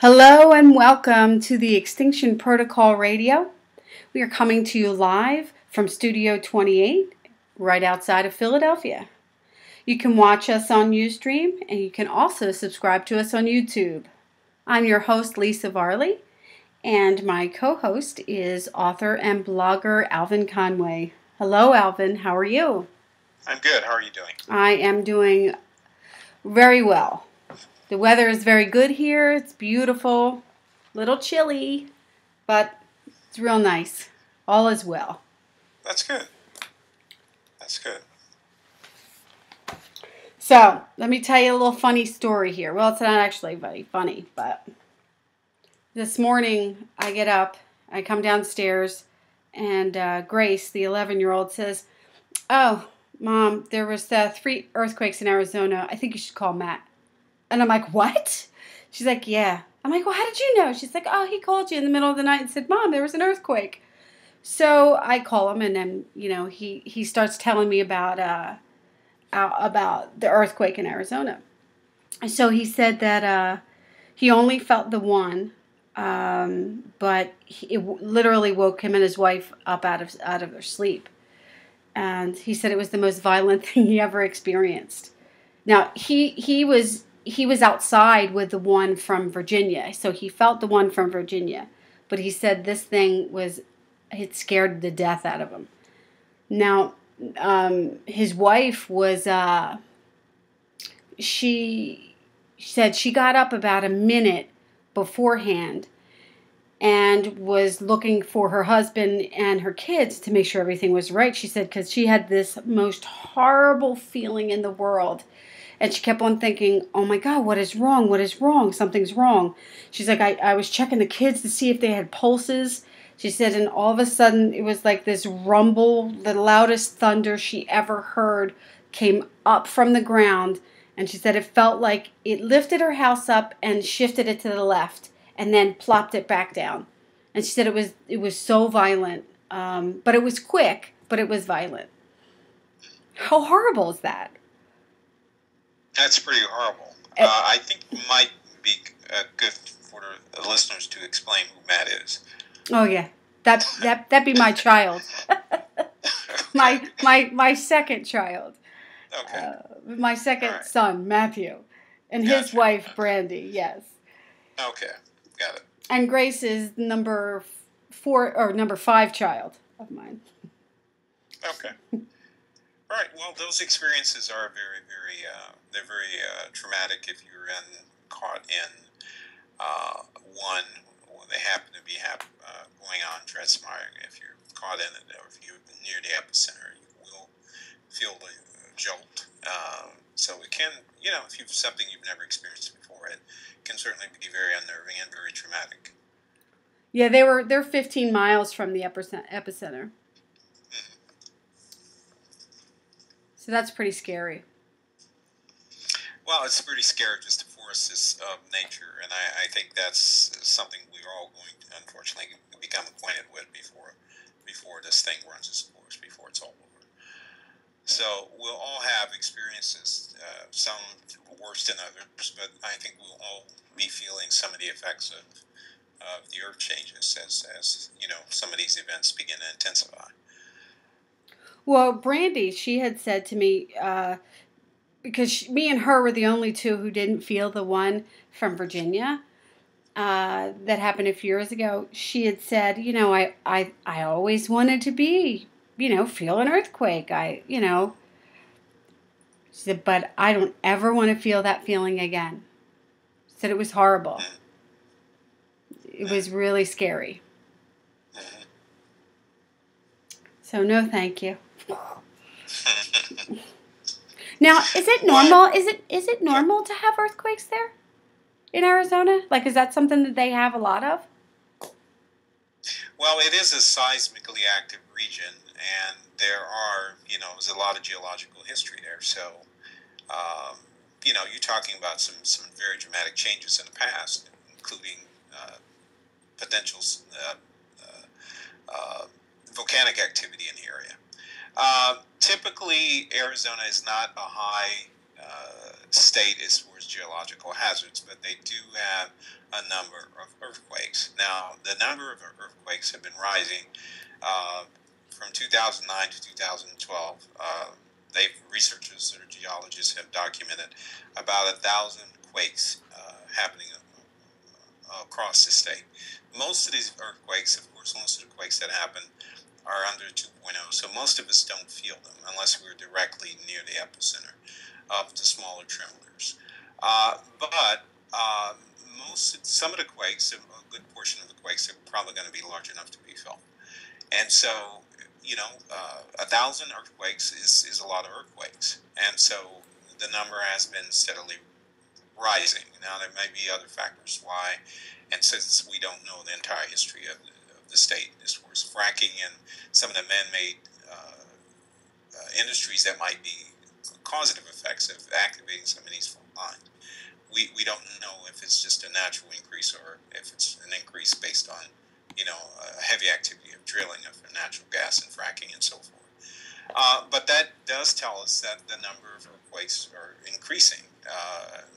Hello and welcome to the Extinction Protocol Radio. We are coming to you live from Studio 28, right outside of Philadelphia. You can watch us on Ustream, and you can also subscribe to us on YouTube. I'm your host, Lisa Varley, and my co-host is author and blogger Alvin Conway. Hello, Alvin. How are you? I'm good. How are you doing? I am doing very well. The weather is very good here. It's beautiful. A little chilly, but it's real nice. All is well. That's good. That's good. So, let me tell you a little funny story here. Well, it's not actually very funny, but this morning I get up, I come downstairs, and Grace, the 11-year-old, says, "Oh, Mom, there was 3 earthquakes in Arizona. I think you should call Matt." And I'm like, "What?" She's like, "Yeah." I'm like, "Well, how did you know?" She's like, "Oh, he called you in the middle of the night and said, 'Mom, there was an earthquake.'" So I call him, and then he starts telling me about the earthquake in Arizona. So he said that he only felt the one, but it literally woke him and his wife up out of their sleep, and he said it was the most violent thing he ever experienced. Now he was outside with the one from Virginia, so he felt the one from Virginia, but he said this thing it scared the death out of him. Now, his wife was, she said she got up about a minute beforehand and was looking for her husband and her kids to make sure everything was right. She said because she had this most horrible feeling in the world. And she kept on thinking, "Oh my God, what is wrong? What is wrong? Something's wrong." She's like, I was checking the kids to see if they had pulses. She said, and all of a sudden it was like this rumble, the loudest thunder she ever heard came up from the ground. And she said it felt like it lifted her house up and shifted it to the left and then plopped it back down. And she said it was so violent, but it was quick, but it was violent. How horrible is that? That's pretty horrible. I think it might be good for the listeners to explain who Matt is. Oh yeah, that'd be my child, my second child, Okay. my second Right. son Matthew, and his Gotcha. wife Brandy. Yes. Okay. Got it. And Grace is number 4 or number 5 child of mine. Okay. All right. Well, those experiences are they're very traumatic if you're caught in one. They happen to be going on, transpiring. If you're caught in it, or if you're near the epicenter, you will feel the jolt. So it can, if you've something you've never experienced before, it can certainly be very unnerving and very traumatic. Yeah, they're 15 miles from the epicenter. So that's pretty scary. Well, it's pretty scary, just the forces of nature, and I think that's something we're all going to, unfortunately, become acquainted with before this thing runs its course, before it's all over. So we'll all have experiences, some worse than others, but I think we'll all be feeling some of the effects of the Earthchanges as some of these events begin to intensify. Well, Brandy, she had said to me, because me and her were the only two who didn't feel the one from Virginia that happened a few years ago. She had said, I always wanted to feel an earthquake. She said, but I don't ever want to feel that feeling again. She said it was horrible. It was really scary. So no, thank you. Now, is it normal? Is it normal to have earthquakes there in Arizona? Like, is that something that they have a lot of? Well, it is a seismically active region, and there's a lot of geological history there. So, you're talking about some very dramatic changes in the past, including potential volcanic activity in the area. Typically, Arizona is not a high state as far as geological hazards, but they do have a number of earthquakes. Now, the number of earthquakes have been rising uh, from 2009 to 2012. Researchers or geologists have documented about 1,000 quakes happening across the state. Most of these earthquakes, of course, most of the quakes that happen are under 2.0, so most of us don't feel them unless we're directly near the epicenter of the smaller tremblers. But some of the quakes, a good portion of the quakes, are probably going to be large enough to be felt. And so, 1,000 earthquakes is a lot of earthquakes. And so the number has been steadily rising. Now, there may be other factors why, and since we don't know the entire history of the state as far as fracking and some of the man-made industries that might be causative effects of activating some of these fault lines, we don't know if it's just a natural increase or if it's an increase based on, heavy activity of drilling of natural gas and fracking and so forth. But that does tell us that the number of earthquakes are increasing,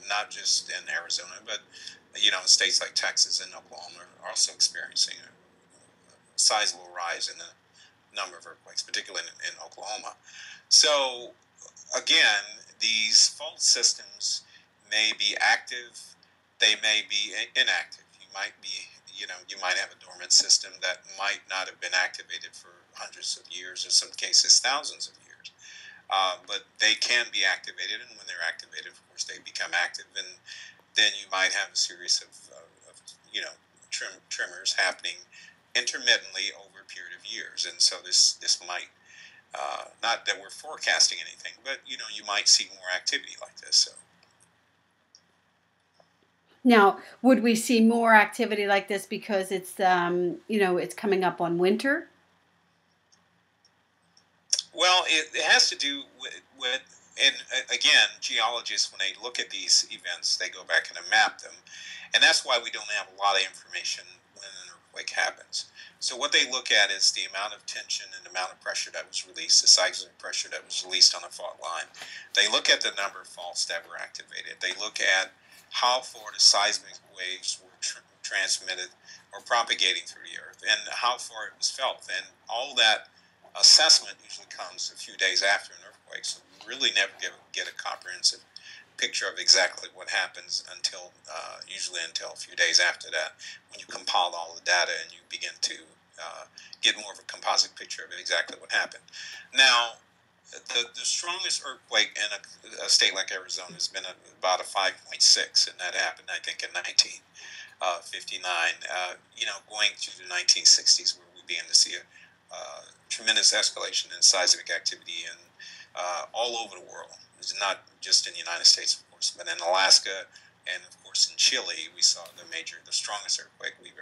not just in Arizona, but states like Texas and Oklahoma are also experiencing a sizable rise in the number of earthquakes, particularly in Oklahoma. So again, these fault systems may be active, they may be inactive. You might have a dormant system that might not have been activated for hundreds of years, in some cases thousands of years. But they can be activated, and when they're activated, of course, they become active, and then you might have a series of tremors happening intermittently over a period of years. And so this might, not that we're forecasting anything, but you might see more activity like this. So. Now, would we see more activity like this because it's it's coming up on winter? Well, it has to do with and again, geologists, when they look at these events, they go back and map them, and that's why we don't have a lot of information when an earthquake happens. So what they look at is the amount of tension and the amount of pressure that was released, the seismic pressure that was released on a fault line. They look at the number of faults that were activated. They look at how far the seismic waves were transmitted or propagating through the earth, and how far it was felt, and all that assessment usually comes a few days after an earthquake, so we really never get a comprehensive picture of exactly what happens until usually until a few days after that, when you compile all the data and you begin to get more of a composite picture of exactly what happened. Now, the strongest earthquake in a state like Arizona has been about a 5.6, and that happened, I think, in 1959. Going to the 1960s, where we began to see a tremendous escalation in seismic activity in all over the world. It's not just in the United States, of course, but in Alaska and, of course, in Chile, we saw the strongest earthquake we've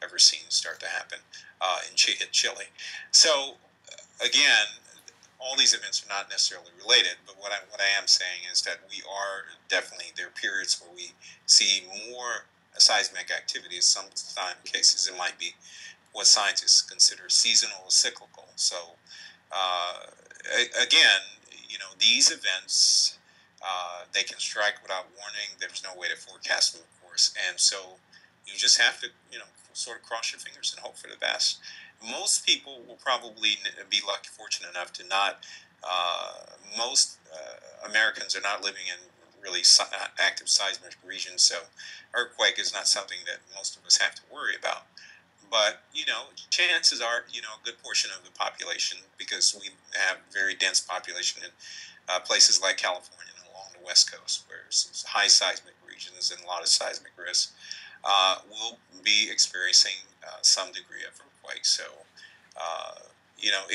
ever seen start to happen in Chile. So, again, all these events are not necessarily related, but what I am saying is that we are definitely, there are periods where we see more seismic activity. In some cases, it might be what scientists consider seasonal or cyclical. So, again, these events, they can strike without warning. There's no way to forecast them, of course. And so you just have to, sort of cross your fingers and hope for the best. Most people will probably be fortunate enough to not, most Americans are not living in really active seismic regions, so earthquake is not something that most of us have to worry about. But, chances are, a good portion of the population, because we have very dense population in places like California and along the West Coast, where there's high seismic regions and a lot of seismic risks, will be experiencing some degree of earthquake. So,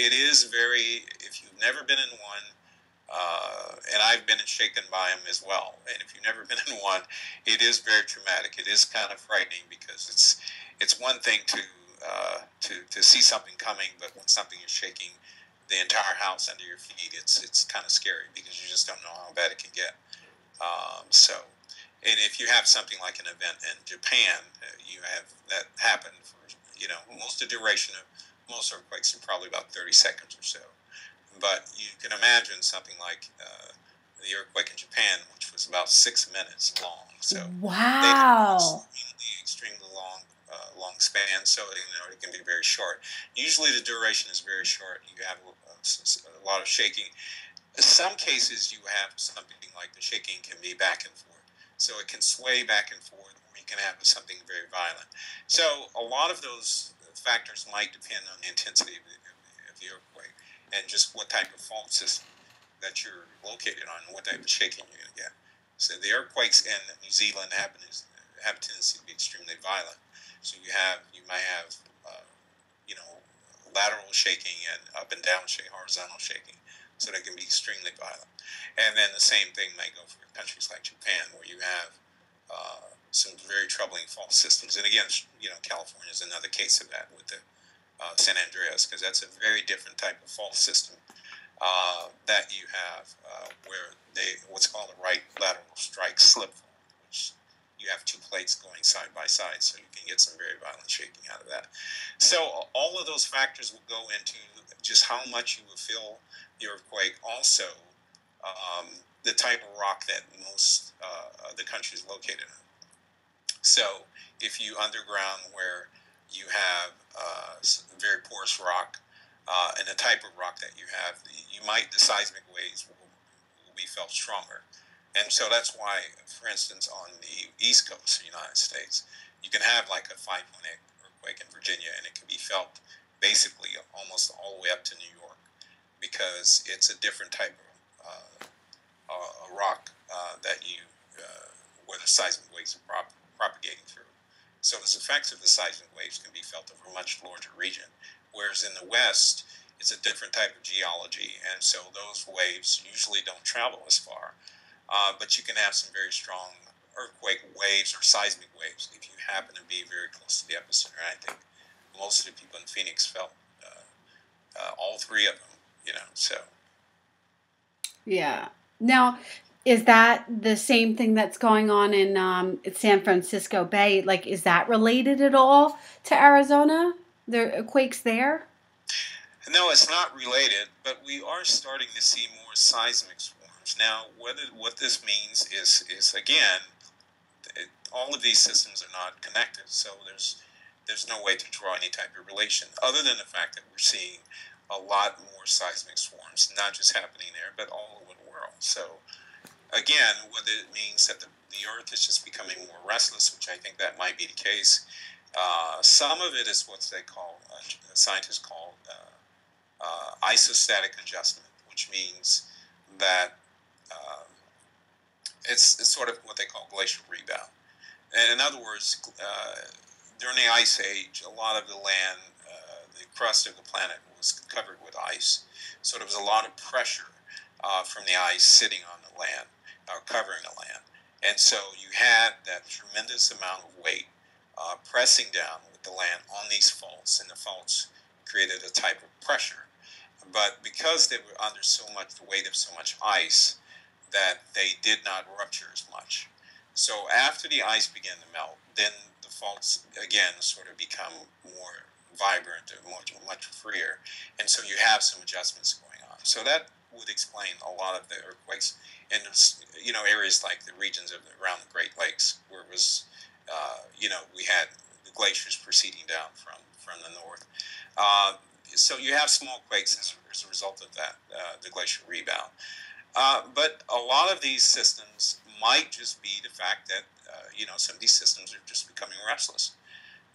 it is if you've never been in one, and I've been shaken by them as well. And if you've never been in one, it is very traumatic. It is kind of frightening, because it's one thing to see something coming, but when something is shaking the entire house under your feet, it's kind of scary, because you just don't know how bad it can get. And if you have something like an event in Japan, you have that happen for most of the duration of most earthquakes are probably about 30 seconds or so. But you can imagine something like the earthquake in Japan, which was about 6 minutes long. So they have Wow. extremely long, long span. So it can be very short. Usually the duration is very short. You have a lot of shaking. In some cases, you have something like the shaking can be back and forth. So it can sway back and forth, or you can have something very violent. So a lot of those factors might depend on the intensity of the earthquake and just what type of fault system that you're located on and what type of shaking you're going to get. So the earthquakes in New Zealand have a tendency to be extremely violent. So you might have you know lateral shaking and up and down shaking, horizontal shaking. So they can be extremely violent. And then the same thing may go for countries like Japan, where you have some very troubling fault systems. And again, California is another case of that with the San Andreas, because that's a very different type of fault system that you have, where what's called a right lateral strike slip fault, which you have two plates going side by side, so you can get some very violent shaking out of that. So all of those factors will go into just how much you will feel the earthquake. Also, the type of rock that most of the country is located in. So if you underground where you have very porous rock, and the type of rock that you have, the seismic waves will be felt stronger. And so that's why, for instance, on the East Coast of the United States, you can have like a 5.8 earthquake in Virginia, and it can be felt basically almost all the way up to New York, because it's a different type of rock where the seismic waves are propagating through. So the effects of the seismic waves can be felt over a much larger region. Whereas in the West, it's a different type of geology, and so those waves usually don't travel as far. But you can have some very strong earthquake waves or seismic waves if you happen to be very close to the epicenter. I think most of the people in Phoenix felt all three of them, so. Yeah. Now, is that the same thing that's going on in San Francisco Bay? Like, is that related at all to Arizona? There are quakes there? No, it's not related, but we are starting to see more seismic swarms. Now, what this means is again, all of these systems are not connected, so there's no way to draw any type of relation other than the fact that we're seeing a lot more seismic swarms, not just happening there, but all over the world. So again, whether it means that the Earth is just becoming more restless, which I think that might be the case. Some of it is what they call, scientists call isostatic adjustment, which means that it's sort of what they call glacial rebound. And in other words, during the Ice Age, a lot of the land, the crust of the planet was covered with ice. So there was a lot of pressure from the ice sitting on the land, covering the land. And so you had that tremendous amount of weight pressing down with the land on these faults, and the faults created a type of pressure. But because they were under the weight of so much ice, that they did not rupture as much. So after the ice began to melt, then the faults again sort of become more vibrant and much freer, and so you have some adjustments going on. So that would explain a lot of the earthquakes in areas like the regions around the Great Lakes, where it was we had the glaciers proceeding down from the north. So you have small quakes as a result of that, the glacial rebound. But a lot of these systems might just be the fact that, some of these systems are just becoming restless.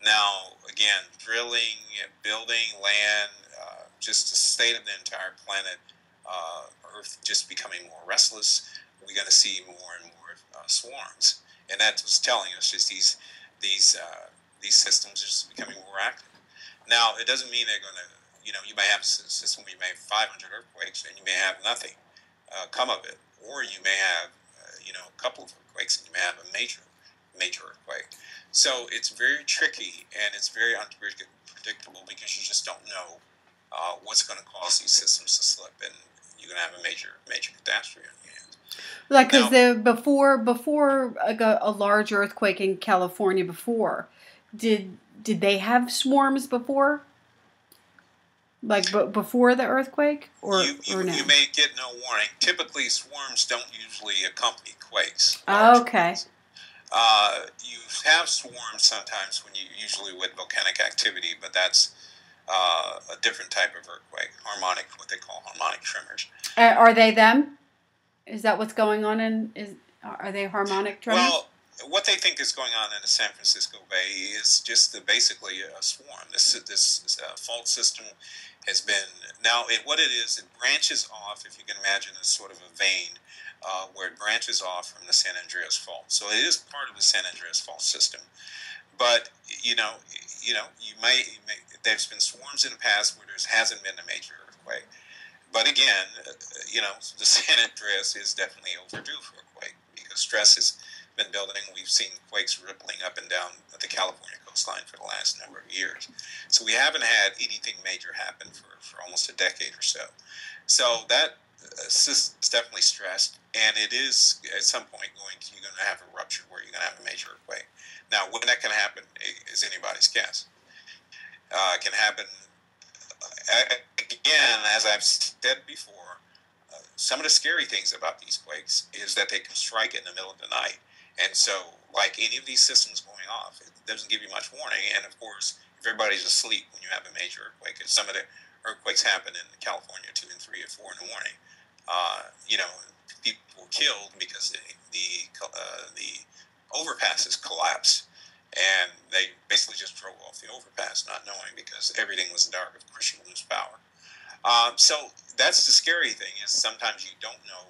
Now, again, drilling, building, land, just the state of the entire planet, Earth just becoming more restless, we're going to see more and more swarms. And that was telling us just these systems are just becoming more active. Now, it doesn't mean they're going to, you may have a system where you may have 500 earthquakes and you may have nothing come of it, or you may have a couple of earthquakes and you may have a major earthquake. So it's very tricky and it's very unpredictable, because you just don't know what's going to cause these systems to slip, and you're going to have a major catastrophe on your hands. Like, because before a large earthquake in California, did they have swarms before? Like before the earthquake, or You no? may get no warning. Typically, swarms don't usually accompany quakes, Oh, large okay. quakes. You have swarms sometimes when you usually with volcanic activity, but that's a different type of earthquake, harmonic, what they call harmonic tremors. Are they them? Is that what's going on are they harmonic tremors? Well, what they think is going on in the San Francisco Bay is just basically a swarm. This fault system has been what it is. It branches off. If you can imagine, a sort of a vein where it branches off from the San Andreas Fault. So it is part of the San Andreas Fault system. But there's been swarms in the past where there hasn't been a major earthquake. But again, the San Andreas is definitely overdue for a quake because stress has been building. We've seen quakes rippling up and down the California coastline for the last number of years. So we haven't had anything major happen for almost a decade or so. So that system is definitely stressed, and it is at some point you're going to have a rupture where you're going to have a major earthquake. Now, when that can happen is anybody's guess. It can happen again, as I've said before, some of the scary things about these quakes is that they can strike in the middle of the night. And so, like any of these systems going off, it doesn't give you much warning. And of course, if everybody's asleep when you have a major earthquake, and some of the earthquakes happen in California 2 and 3 and 4 in the morning, people were killed because the overpasses collapsed. And they basically just drove off the overpass, not knowing because everything was dark. Of course, you lose power. So that's the scary thing is sometimes you don't know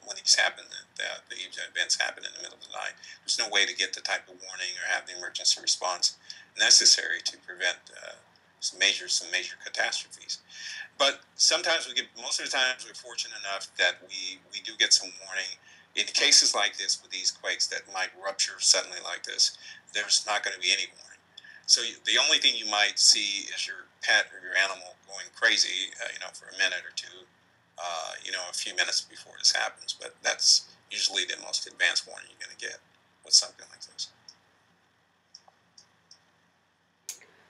when these happen, that the events happen in the middle of the night. There's no way to get the type of warning or have the emergency response necessary to prevent some major catastrophes. But sometimes most of the times we're fortunate enough that we do get some warning. In cases like this with these quakes that might rupture suddenly like this, there's not going to be any warning. So the only thing you might see is your pet or your animal going crazy, for a minute or two, a few minutes before this happens. But that's usually the most advanced warning you're going to get with something like this.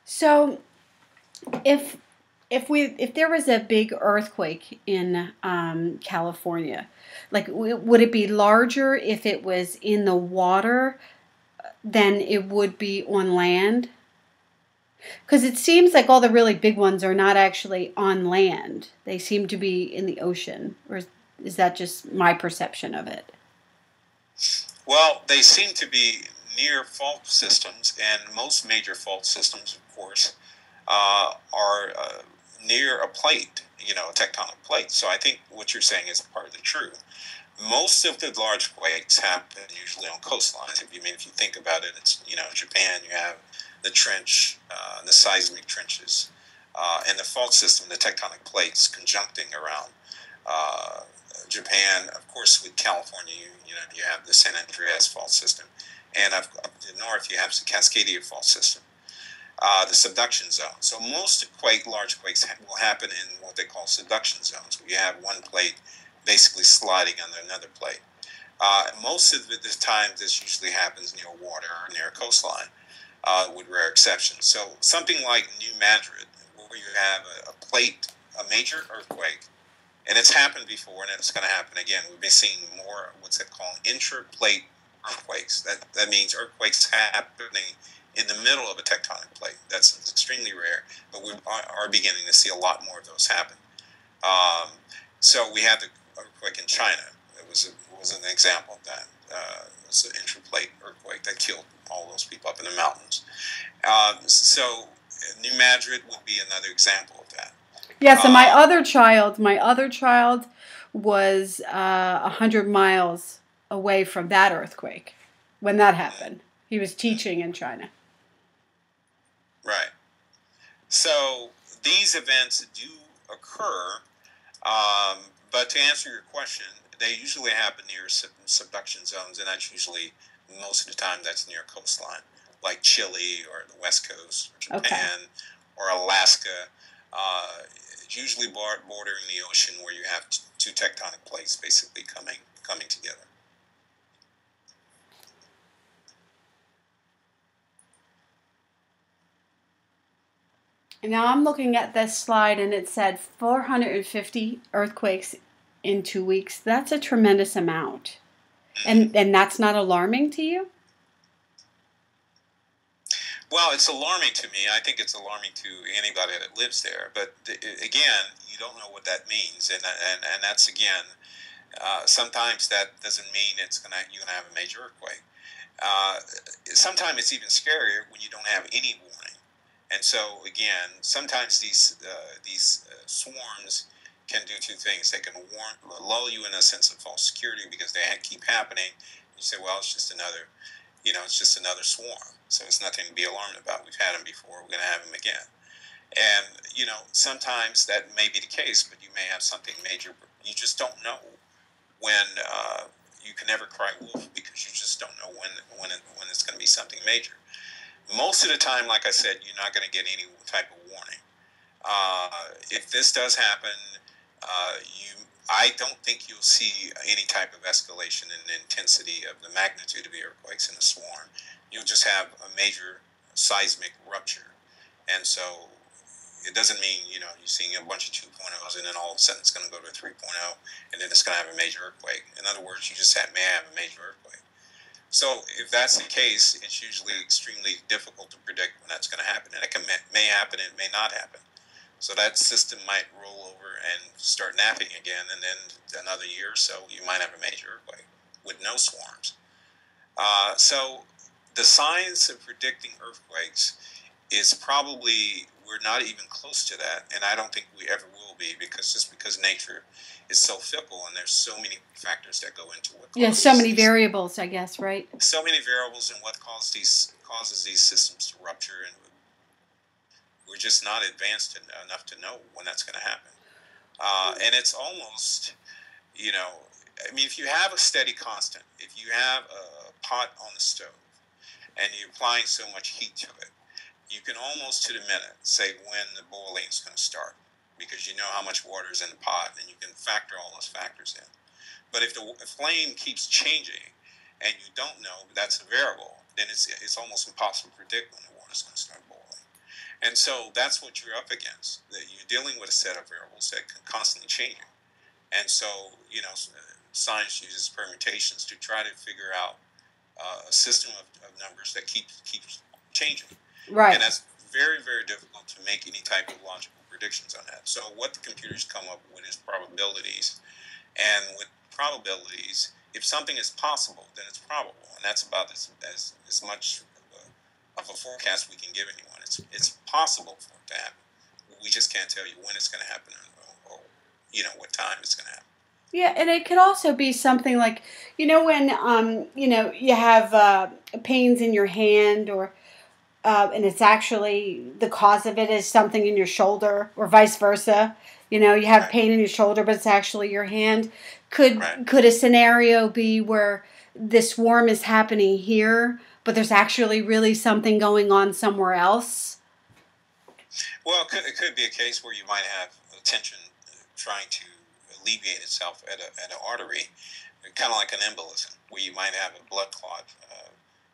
So, if if there was a big earthquake in California, like would it be larger if it was in the water than it would be on land? Because it seems like all the really big ones are not actually on land. They seem to be in the ocean. Or is that just my perception of it? Well, they seem to be near fault systems, and most major fault systems, of course, are near a plate, a tectonic plate. So I think what you're saying is part of the truth. Most of the large quakes happen usually on coastlines. If you think about it, it's Japan. You have the trench, the seismic trenches, and the fault system, the tectonic plates conjuncting around Japan. Of course, with California, you have the San Andreas fault system, and up to the north you have the Cascadia fault system. The subduction zone. So most large quakes will happen in what they call subduction zones, where you have one plate basically sliding under another plate. Most of the time, this usually happens near water or near a coastline, with rare exceptions. So something like New Madrid, where you have a major earthquake, and it's happened before, and it's going to happen again. We've been seeing more what's it called intraplate earthquakes. That means earthquakes happening in the middle of a tectonic plate. That's extremely rare, but we are beginning to see a lot more of those happen. So we had the earthquake in China. It was an example of that. It was an intraplate earthquake that killed all those people up in the mountains. So New Madrid would be another example of that. Yeah. So my other child was 100 miles away from that earthquake when that happened. He was teaching in China. Right. So these events do occur, but to answer your question, they usually happen near subduction zones, and that's usually most of the time that's near coastline, like Chile or the West Coast, or Japan, or Alaska. It's usually bordering the ocean where you have two tectonic plates basically coming together. And now I'm looking at this slide, and it said 450 earthquakes in 2 weeks. That's a tremendous amount. And that's not alarming to you? Well, it's alarming to me. I think it's alarming to anybody that lives there. But again, you don't know what that means, and that's again. Sometimes that doesn't mean you're gonna have a major earthquake. Sometimes it's even scarier when you don't have any warning. And so again, sometimes these swarms can do two things. They can lull you in a sense of false security because they keep happening. You say, well, it's just another, it's just another swarm. So it's nothing to be alarmed about. We've had them before. We're going to have them again. And sometimes that may be the case, but you may have something major. You just don't know when. You can never cry wolf because you just don't know when it's going to be something major. Most of the time, like I said, you're not going to get any type of warning. If this does happen, I don't think you'll see any type of escalation in the intensity of the magnitude of the earthquakes in the swarm. You'll just have a major seismic rupture. And so it doesn't mean, you're seeing a bunch of 2.0s and then all of a sudden it's going to go to a 3.0 and then it's going to have a major earthquake. In other words, you just may have a major earthquake. So if that's the case, it's usually extremely difficult to predict when that's going to happen. And it may happen and it may not happen. So that system might roll over and start napping again, and then another year or so, you might have a major earthquake with no swarms. So the science of predicting earthquakes is probably, we're not even close to that, and I don't think we ever will be, because nature is so fickle, and there's so many factors that go into what causes so many variables, I guess, right? So many variables in what causes these systems to rupture, and we're just not advanced enough to know when that's going to happen. And it's almost, if you have a steady constant, if you have a pot on the stove and you're applying so much heat to it, you can almost to the minute say when the boiling is going to start, because you know how much water is in the pot and you can factor all those factors in. But if the flame keeps changing and you don't know that's a variable, then it's almost impossible to predict when the water is going to start boiling. And so that's what you're up against. That you're dealing with a set of variables that can constantly change. And so, science uses permutations to try to figure out a system of numbers that keeps changing. Right. And that's very, very difficult to make any type of logical predictions on that. So what the computers come up with is probabilities. And with probabilities, if something is possible, then it's probable. And that's about as much of a forecast we can give anyone. It's possible for it to happen. We just can't tell you when it's going to happen or what time it's going to happen. Yeah, and it could also be something like, when you have pains in your hand, or and it's actually the cause of it is something in your shoulder, or vice versa. You have pain in your shoulder, but it's actually your hand. Could a scenario be where this swarm is happening here, but there's actually really something going on somewhere else? Well, it could be a case where you might have tension trying to alleviate itself at an artery, kind of like an embolism, where you might have a blood clot.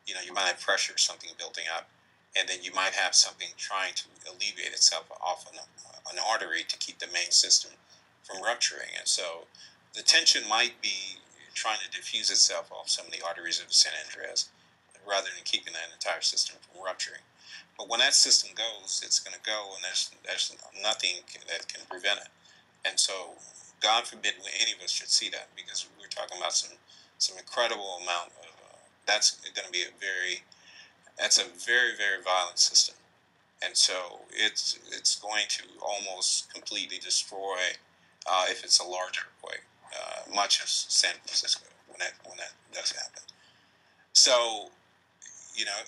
You might have pressure, something building up, and then you might have something trying to alleviate itself off an artery to keep the main system from rupturing. And so the tension might be trying to diffuse itself off some of the arteries of the San Andreas, rather than keeping that entire system from rupturing. But when that system goes, it's going to go, and there's nothing that can prevent it. And so, God forbid any of us should see that, because we're talking about some incredible amount of. That's going to be that's a very, very violent system, and so it's going to almost completely destroy, if it's a large earthquake, much of San Francisco when that does happen. So,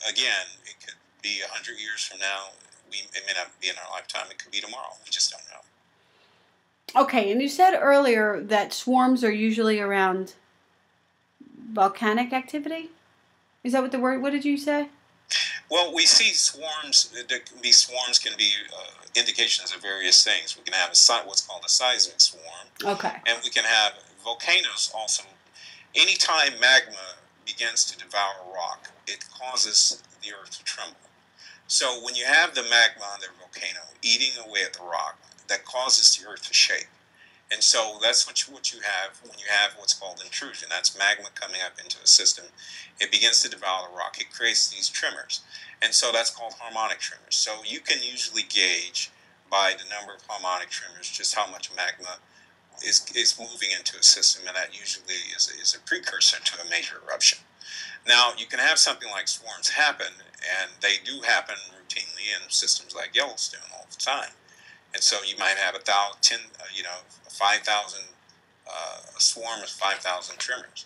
again, it could be 100 years from now. It may not be in our lifetime. It could be tomorrow. We just don't know. Okay, and you said earlier that swarms are usually around volcanic activity. Is that what did you say? Well, we see swarms. These swarms can be indications of various things. We can have what's called a seismic swarm. Okay. And we can have volcanoes also. Anytime magma begins to devour rock, it causes the earth to tremble. So when you have the magma on the volcano eating away at the rock, that causes the earth to shake. And so that's what you have when you have what's called intrusion. That's magma coming up into a system. It begins to devour the rock. It creates these tremors. And so that's called harmonic tremors. So you can usually gauge by the number of harmonic tremors just how much magma is moving into a system, and that usually is a precursor to a major eruption. Now, you can have something like swarms happen, and they do happen routinely in systems like Yellowstone all the time. And so you might have 5,000, a swarm of 5,000 trimmers,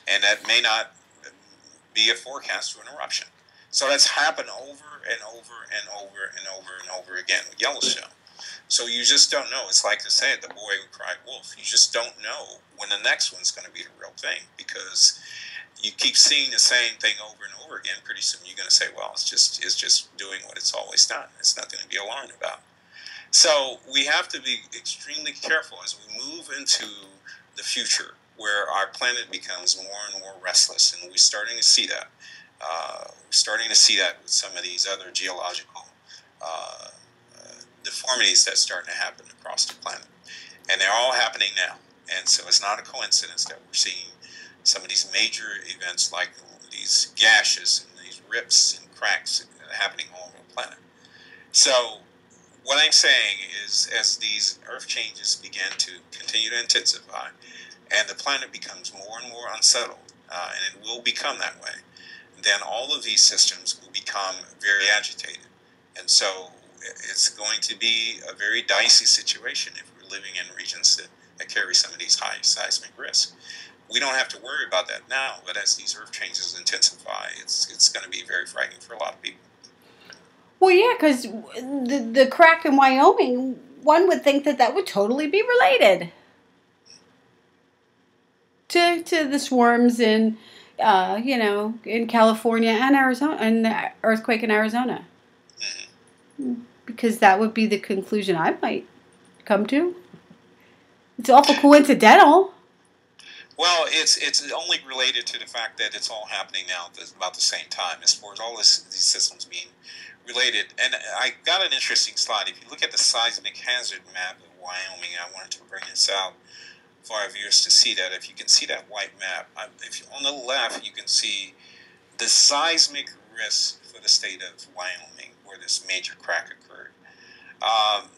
and that may not be a forecast for an eruption. So that's happened over and over and over and over and over again with Yellowstone. So you just don't know. It's like I said, the boy who cried wolf. You just don't know when the next one's going to be the real thing, because you keep seeing the same thing over and over again. Pretty soon you're going to say, well, it's just doing what it's always done. It's nothing to be alarmed about. So we have to be extremely careful as we move into the future, where our planet becomes more and more restless, and we're starting to see that. We're starting to see that with some of these other geological uh, deformities that's starting to happen across the planet, and they're all happening now. And so it's not a coincidence that we're seeing some of these major events like these gashes and these rips and cracks happening all over the planet. So what I'm saying is, as these earth changes begin to continue to intensify, and the planet becomes more and more unsettled, and it will become that way, then all of these systems will become very agitated. And so it's going to be a very dicey situation if we're living in regions that carry some of these high seismic risks. We don't have to worry about that now, but as these earth changes intensify, it's going to be very frightening for a lot of people. Well, yeah, because the crack in Wyoming, one would think that would totally be related to the swarms in, in California and Arizona, and the earthquake in Arizona. Because that would be the conclusion I might come to. It's awful coincidental. Well, it's only related to the fact that it's all happening now at about the same time, as far as all these systems being related. And I got an interesting slide. If you look at the seismic hazard map of Wyoming, I wanted to bring this out for our viewers to see that. If you can see that white map, if you, on the left, you can see the seismic risk for the state of Wyoming, where this major crack occurred.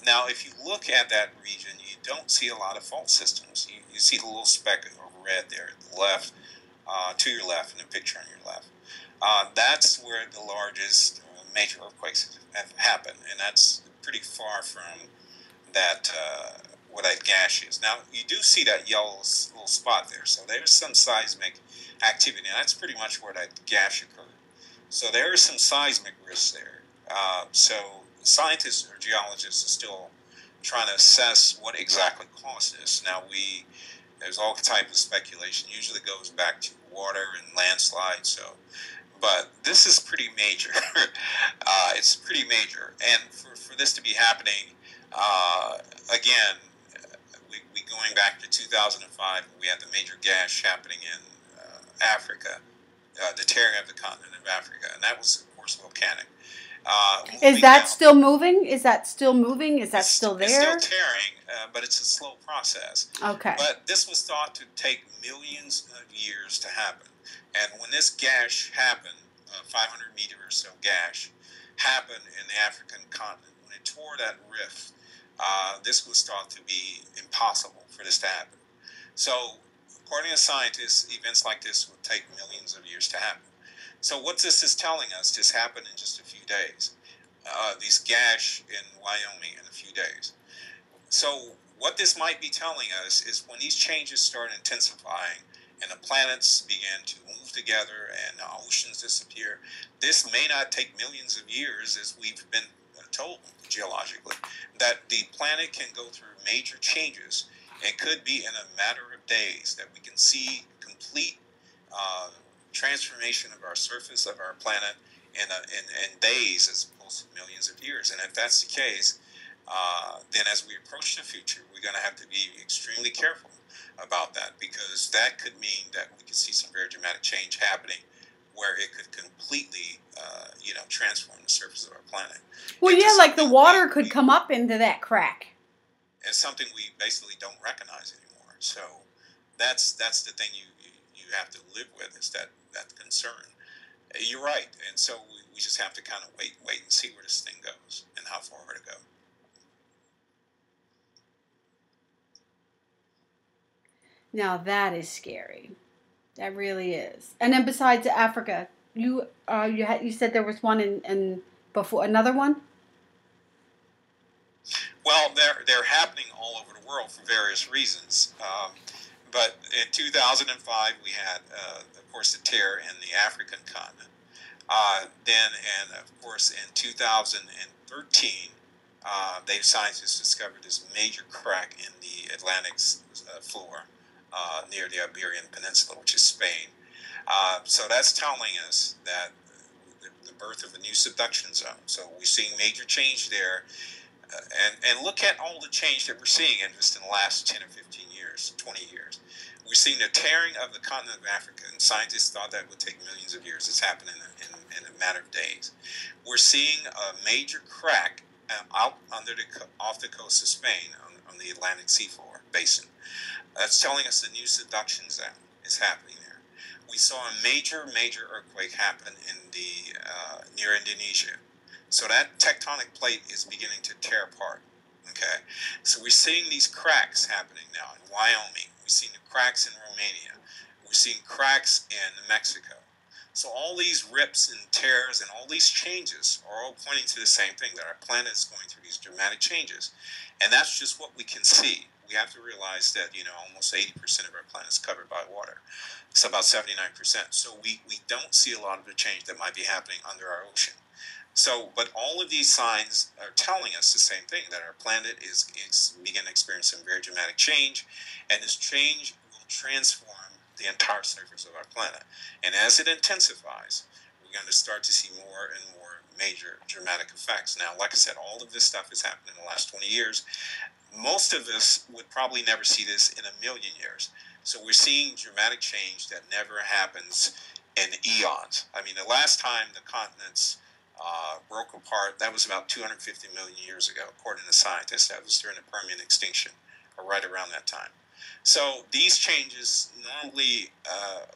Now, if you look at that region, you don't see a lot of fault systems. You see the little speck of red there at the left, to your left, in the picture on your left. That's where the largest major earthquakes have happened, and that's pretty far from that what that gash is. Now, you do see that yellow little spot there, so there's some seismic activity, and that's pretty much where that gash occurred. So there is some seismic risk there. So scientists or geologists are still trying to assess what exactly caused this. Now, there's all type of speculation. Usually goes back to water and landslides. But this is pretty major. It's pretty major, and for this to be happening, again, we going back to 2005, we had the major gash happening in Africa, the tearing of the continent of Africa, and that was, of course, volcanic. Is that still moving? Is that still moving? Is that still there? It's still tearing, but it's a slow process. Okay. But this was thought to take millions of years to happen. And when this gash happened, 500 meter or so gash, happened in the African continent, when it tore that rift, this was thought to be impossible for this to happen. So, according to scientists, events like this would take millions of years to happen. So what this is telling us, this happened in just a few days. These gash in Wyoming in a few days. So what this might be telling us is when these changes start intensifying and the planets begin to move together and the oceans disappear, this may not take millions of years, as we've been told geologically, that the planet can go through major changes. It could be in a matter of days that we can see complete transformation of our surface of our planet in days as opposed to millions of years. And if that's the case, then as we approach the future, we're going to have to be extremely careful about that, because that could mean that we could see some very dramatic change happening where it could completely, transform the surface of our planet. Well, Into yeah, like the something water could come up into that crack. it's something we basically don't recognize anymore. So that's the thing you have to live with, is that concern. You're right, and so we just have to kind of wait and see where this thing goes and how far it'll go. Now that is scary. That really is. And then besides Africa, you said there was one in before another one. Well, they're happening all over the world for various reasons. But in 2005, we had, of course, the tear in the African continent. Then, and of course, in 2013, scientists discovered this major crack in the Atlantic floor near the Iberian Peninsula, which is Spain. So that's telling us that the birth of a new subduction zone. So we're seeing major change there. And look at all the change that we're seeing in just in the last 10 or 15 years, 20 years. We're seeing the tearing of the continent of Africa, and scientists thought that would take millions of years. It's happening in a matter of days. We're seeing a major crack out off the coast of Spain on the Atlantic seafloor basin. That's telling us the new subduction zone is happening there. We saw a major earthquake happen in the near Indonesia. So that tectonic plate is beginning to tear apart. Okay, so we're seeing these cracks happening now in Wyoming. We're seeing the cracks in Romania. We're seeing cracks in Mexico. So all these rips and tears and all these changes are all pointing to the same thing, that our planet is going through these dramatic changes. And that's just what we can see. We have to realize that, almost 80% of our planet is covered by water. It's about 79%. So we don't see a lot of the change that might be happening under our ocean. So, but all of these signs are telling us the same thing, that our planet is beginning to experience some very dramatic change, and this change will transform the entire surface of our planet. And as it intensifies, we're going to start to see more and more major dramatic effects. Now, like I said, all of this stuff has happened in the last 20 years. Most of us would probably never see this in a million years. So we're seeing dramatic change that never happens in eons. I mean, the last time the continents broke apart, that was about 250 million years ago, according to scientists. That was during the Permian extinction, or right around that time. So these changes normally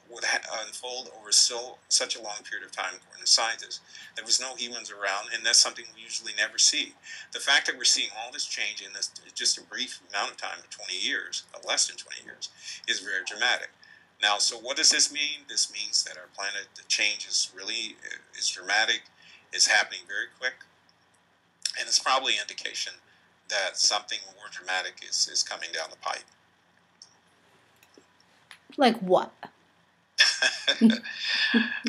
would unfold over such a long period of time, according to scientists. There was no humans around, and that's something we usually never see. The fact that we're seeing all this change in this just a brief amount of time, 20 years, less than 20 years, is very dramatic. Now, so what does this mean? This means that our planet, the change is dramatic. It's happening very quick, and it's probably an indication that something more dramatic is coming down the pipe. Like what?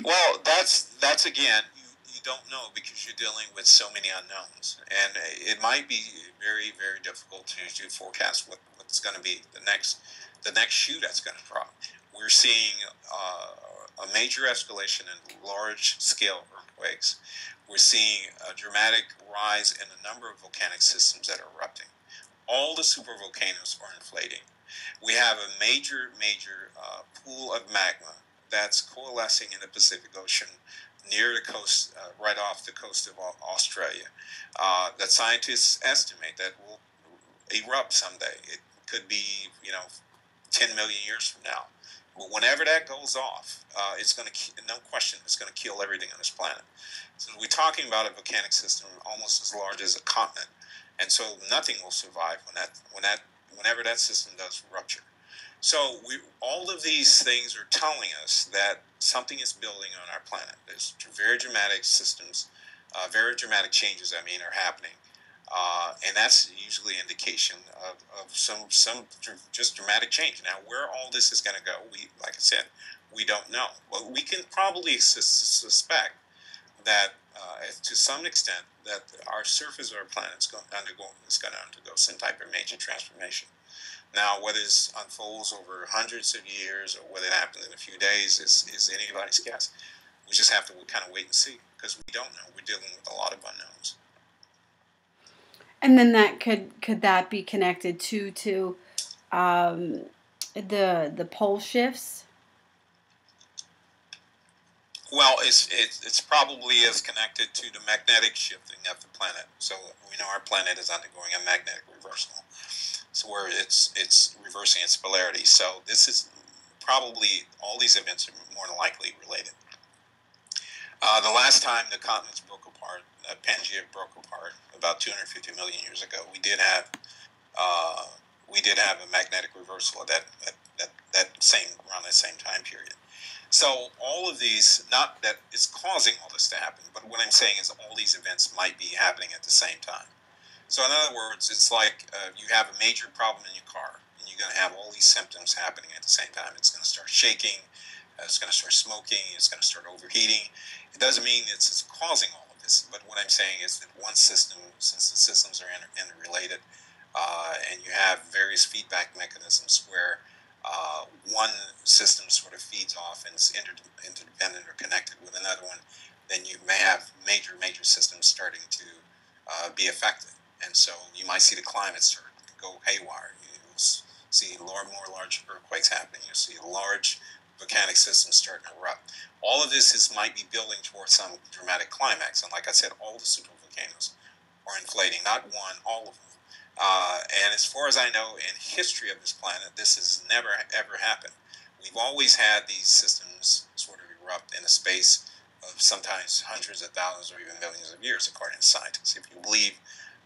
Well, that's again, you don't know, because you're dealing with so many unknowns, and it might be very, very difficult to forecast what's going to be the next shoe that's going to drop. We're seeing a major escalation in large-scale earthquakes. We're seeing a dramatic rise in the number of volcanic systems that are erupting. All the supervolcanoes are inflating. We have a major pool of magma that's coalescing in the Pacific Ocean near the coast, right off the coast of Australia, that scientists estimate that will erupt someday. It could be, 10 million years from now. But whenever that goes off, it's going to, no question, it's going to kill everything on this planet. So we're talking about a volcanic system almost as large as a continent, and so nothing will survive whenever that system does rupture. So all of these things are telling us that something is building on our planet. There's very dramatic systems, very dramatic changes, are happening. And that's usually an indication of some just dramatic change. Now, where all this is going to go, like I said, we don't know. Well, we can probably suspect that, to some extent, that our surface of our planet is going to undergo some type of major transformation. Now, whether it unfolds over hundreds of years or whether it happens in a few days is anybody's guess. We just have to kind of wait and see, because we don't know. We're dealing with a lot of unknowns. And then that could that be connected to the pole shifts? Well, it's probably as connected to the magnetic shifting of the planet. So we know our planet is undergoing a magnetic reversal, so where it's reversing its polarity. So this is probably all these events are more than likely related. The last time the continents broke apart, Pangea broke apart about 250 million years ago. Uh, we did have a magnetic reversal at that same around that same time period. So all of these, not that it's causing all this to happen, but what I'm saying is all these events might be happening at the same time. So in other words, it's like you have a major problem in your car, and you're going to have all these symptoms happening at the same time. It's going to start shaking, it's going to start smoking, it's going to start overheating. It doesn't mean it's causing all of this, but what I'm saying is that one system, since the systems are interrelated, and you have various feedback mechanisms where one system sort of feeds off and is interdependent or connected with another one, then you may have major systems starting to be affected. And so you might see the climate start to go haywire. You'll see more large earthquakes happening. You'll see large volcanic systems starting to erupt. All of this might be building towards some dramatic climax. And like I said, all the supervolcanoes are inflating, not one, all of them. And as far as I know, in history of this planet, this has never ever happened. We've always had these systems sort of erupt in a space of sometimes hundreds of thousands or even millions of years, according to scientists, if you believe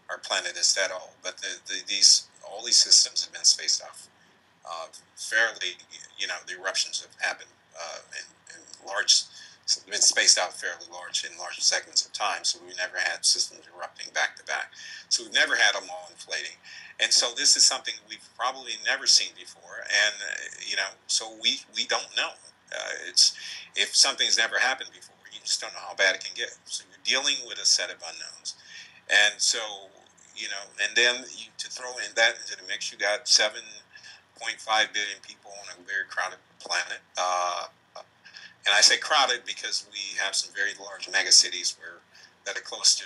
our planet is that old. But all these systems have been spaced off fairly. The eruptions have happened in large. Been spaced out fairly large segments of time, so we've never had systems erupting back to back. So we've never had them all inflating, and so this is something we've probably never seen before, and so we don't know. It's If something's never happened before, you just don't know how bad it can get. So you're dealing with a set of unknowns, and so and then to throw in that into the mix, you got 7.5 billion people on a very crowded planet. And I say crowded because we have some very large megacities that are close to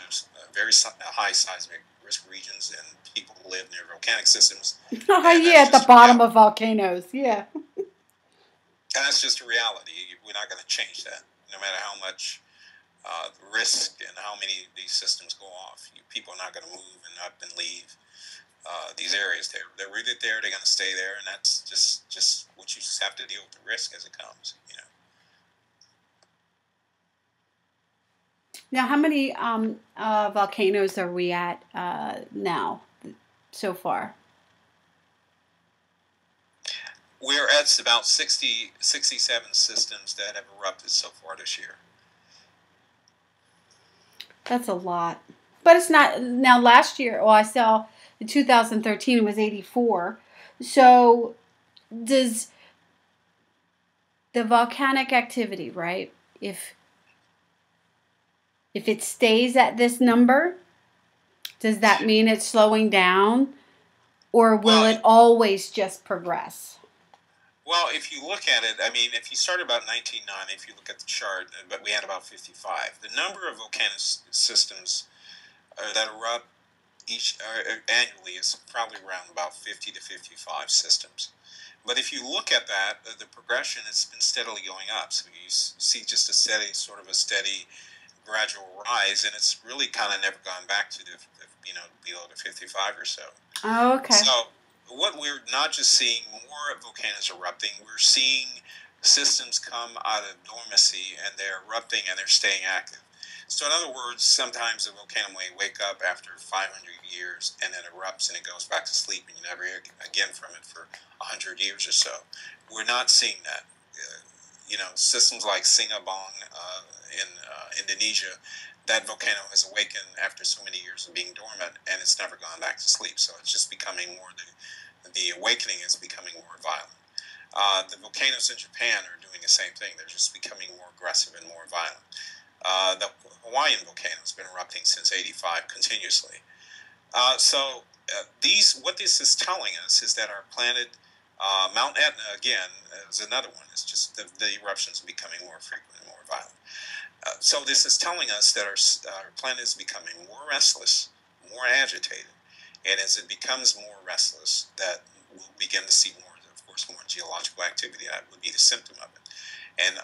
very high seismic risk regions, and people live near volcanic systems. And Yeah, at the bottom of volcanoes. Yeah. And that's just a reality. We're not going to change that, no matter how much risk and how many of these systems go off. People are not going to move and up and leave these areas. They're rooted there. They're going to stay there, and that's just what you just have to deal with the risk as it comes. Now, how many volcanoes are we at now so far? We're at about 67 systems that have erupted so far this year. That's a lot. But it's not. Now, last year, I saw in 2013 it was 84. So, does the volcanic activity, right? If it stays at this number, does that mean it's slowing down? Or will it always just progress? Well, if you look at it, I mean, if you start about 1990, if you look at the chart, but we had about 55. The number of volcanic systems that erupt annually is probably around about 50 to 55 systems. But if you look at that, the progression has been steadily going up. So you see just a steady gradual rise, and it's really kind of never gone back to the below the 55 or so. Oh, okay. So what we're not just seeing more volcanoes erupting, we're seeing systems come out of dormancy and they're erupting and they're staying active. So in other words, sometimes a volcano may wake up after 500 years and then erupts and it goes back to sleep and you never hear again from it for 100 years or so. We're not seeing that. Systems like Singabong in Indonesia, that volcano has awakened after so many years of being dormant, and it's never gone back to sleep. So it's just becoming more, the awakening is becoming more violent. The volcanoes in Japan are doing the same thing. They're just becoming more aggressive and more violent. The Hawaiian volcano has been erupting since '85 continuously. What this is telling us is that our planet, Mount Etna, again, is another one. It's just the eruptions are becoming more frequent and more violent. So this is telling us that our planet is becoming more restless, more agitated, and as it becomes more restless, that we'll begin to see more, of course, more geological activity. That would be the symptom of it. and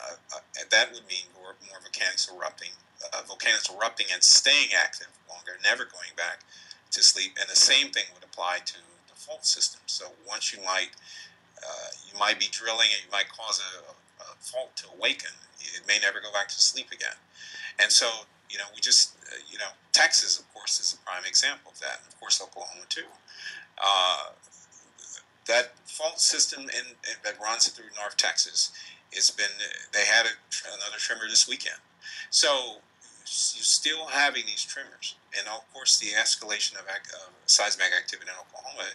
that would mean more volcanoes erupting and staying active longer, never going back to sleep. And the same thing would apply to the fault system. So once you might be drilling and you might cause a fault to awaken. It may never go back to sleep again. And so, we just, Texas, of course, is a prime example of that. And of course, Oklahoma, too. Uh, that fault system that runs through North Texas, they had another tremor this weekend. So you're still having these tremors. And of course, the escalation of seismic activity in Oklahoma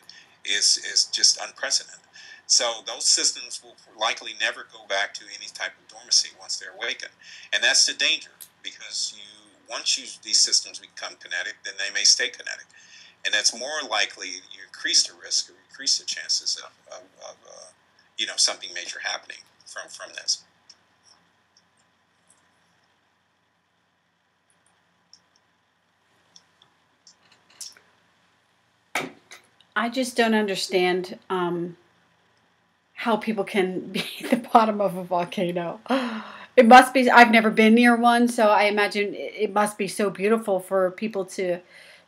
is just unprecedented. So those systems will likely never go back to any type of dormancy once they're awakened. And that's the danger, because once these systems become kinetic, then they may stay kinetic. And that's more likely you increase the risk or increase the chances of something major happening from this. I just don't understand how people can be at the bottom of a volcano. It must be. I've never been near one, so I imagine it must be so beautiful for people to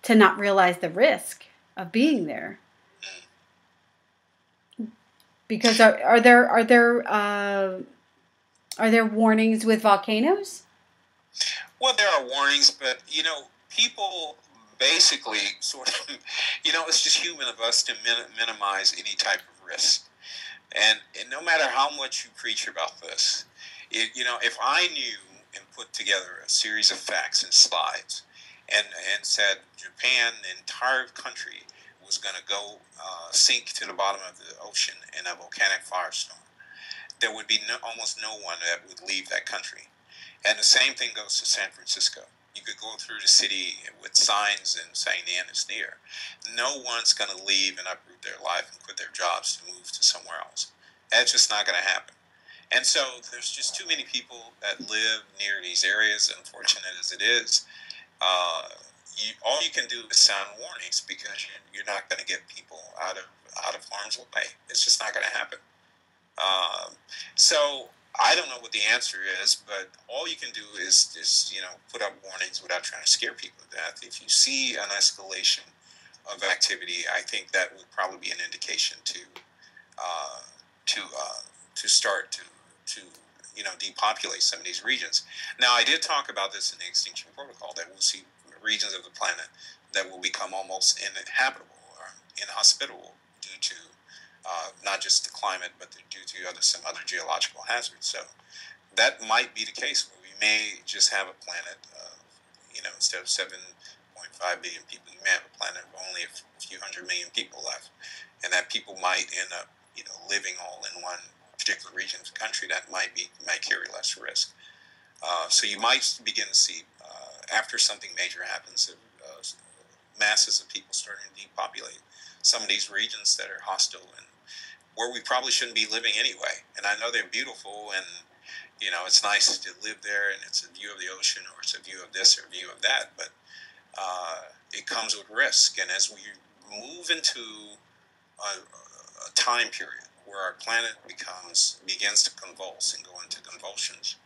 not realize the risk of being there. Because are there warnings with volcanoes? Well, there are warnings, but people basically sort of, it's just human of us to minimize any type of risk. And no matter how much you preach about this, if I knew and put together a series of facts and slides and said Japan, the entire country, was going to go sink to the bottom of the ocean in a volcanic firestorm, there would be almost no one that would leave that country. And the same thing goes to San Francisco. You could go through the city with signs and saying the end is near. No one's going to leave and uproot their life and quit their jobs to move to somewhere else. That's just not going to happen. And so there's just too many people that live near these areas, unfortunate as it is. All you can do is sound warnings, because you're not going to get people out of harm's way. It's just not going to happen. So I don't know what the answer is, but all you can do is put up warnings without trying to scare people to death. If you see an escalation of activity, I think that would probably be an indication to start to depopulate some of these regions. Now, I did talk about this in the Extinction Protocol, that we'll see regions of the planet that will become almost uninhabitable or inhospitable due to not just the climate, but due to some other geological hazards. So that might be the case, where we may just have a planet, instead of 7.5 billion people, you may have a planet of only a few hundred million people left, and that people might end up, living all in one particular region of the country that might carry less risk. So you might begin to see, after something major happens, masses of people starting to depopulate some of these regions that are hostile and where we probably shouldn't be living anyway. And I know they're beautiful, and it's nice to live there, and it's a view of the ocean, or it's a view of this or a view of that, but it comes with risk. And as we move into a time period where our planet begins to convulse and go into convulsions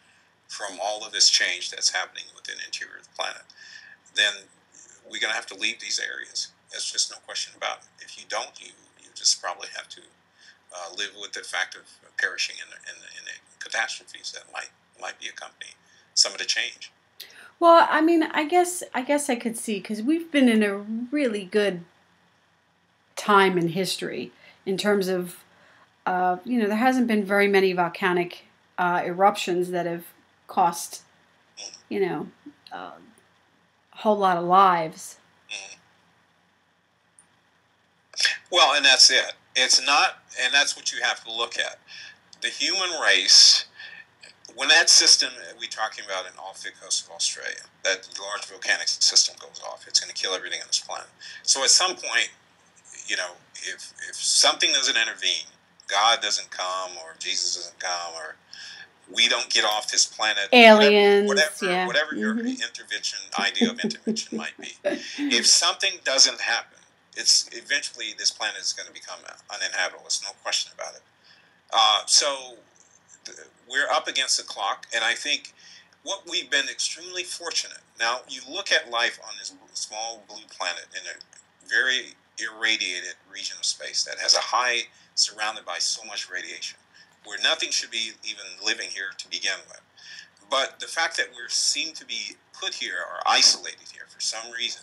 from all of this change that's happening within the interior of the planet, then we're going to have to leave these areas. There's just no question about it. If you don't, you just probably have to live with the fact of perishing in the catastrophes that might be accompanying some of the change. Well, I mean, I guess I could see, because we've been in a really good time in history in terms of, there hasn't been very many volcanic eruptions that have cost, a whole lot of lives. Well, and that's it. It's not, and that's what you have to look at. The human race, when that system we're talking about off the coast of Australia, that large volcanic system goes off, it's going to kill everything on this planet. So at some point, if something doesn't intervene, God doesn't come, or Jesus doesn't come, or we don't get off this planet, aliens, whatever your intervention idea of intervention might be, if something doesn't happen, it's eventually this planet is going to become uninhabitable. There's no question about it. So we're up against the clock, and I think what we've been extremely fortunate. Now, you look at life on this small blue planet in a very irradiated region of space that has a high surrounded by so much radiation, where nothing should be even living here to begin with. But the fact that we seem to be put here or isolated here for some reason,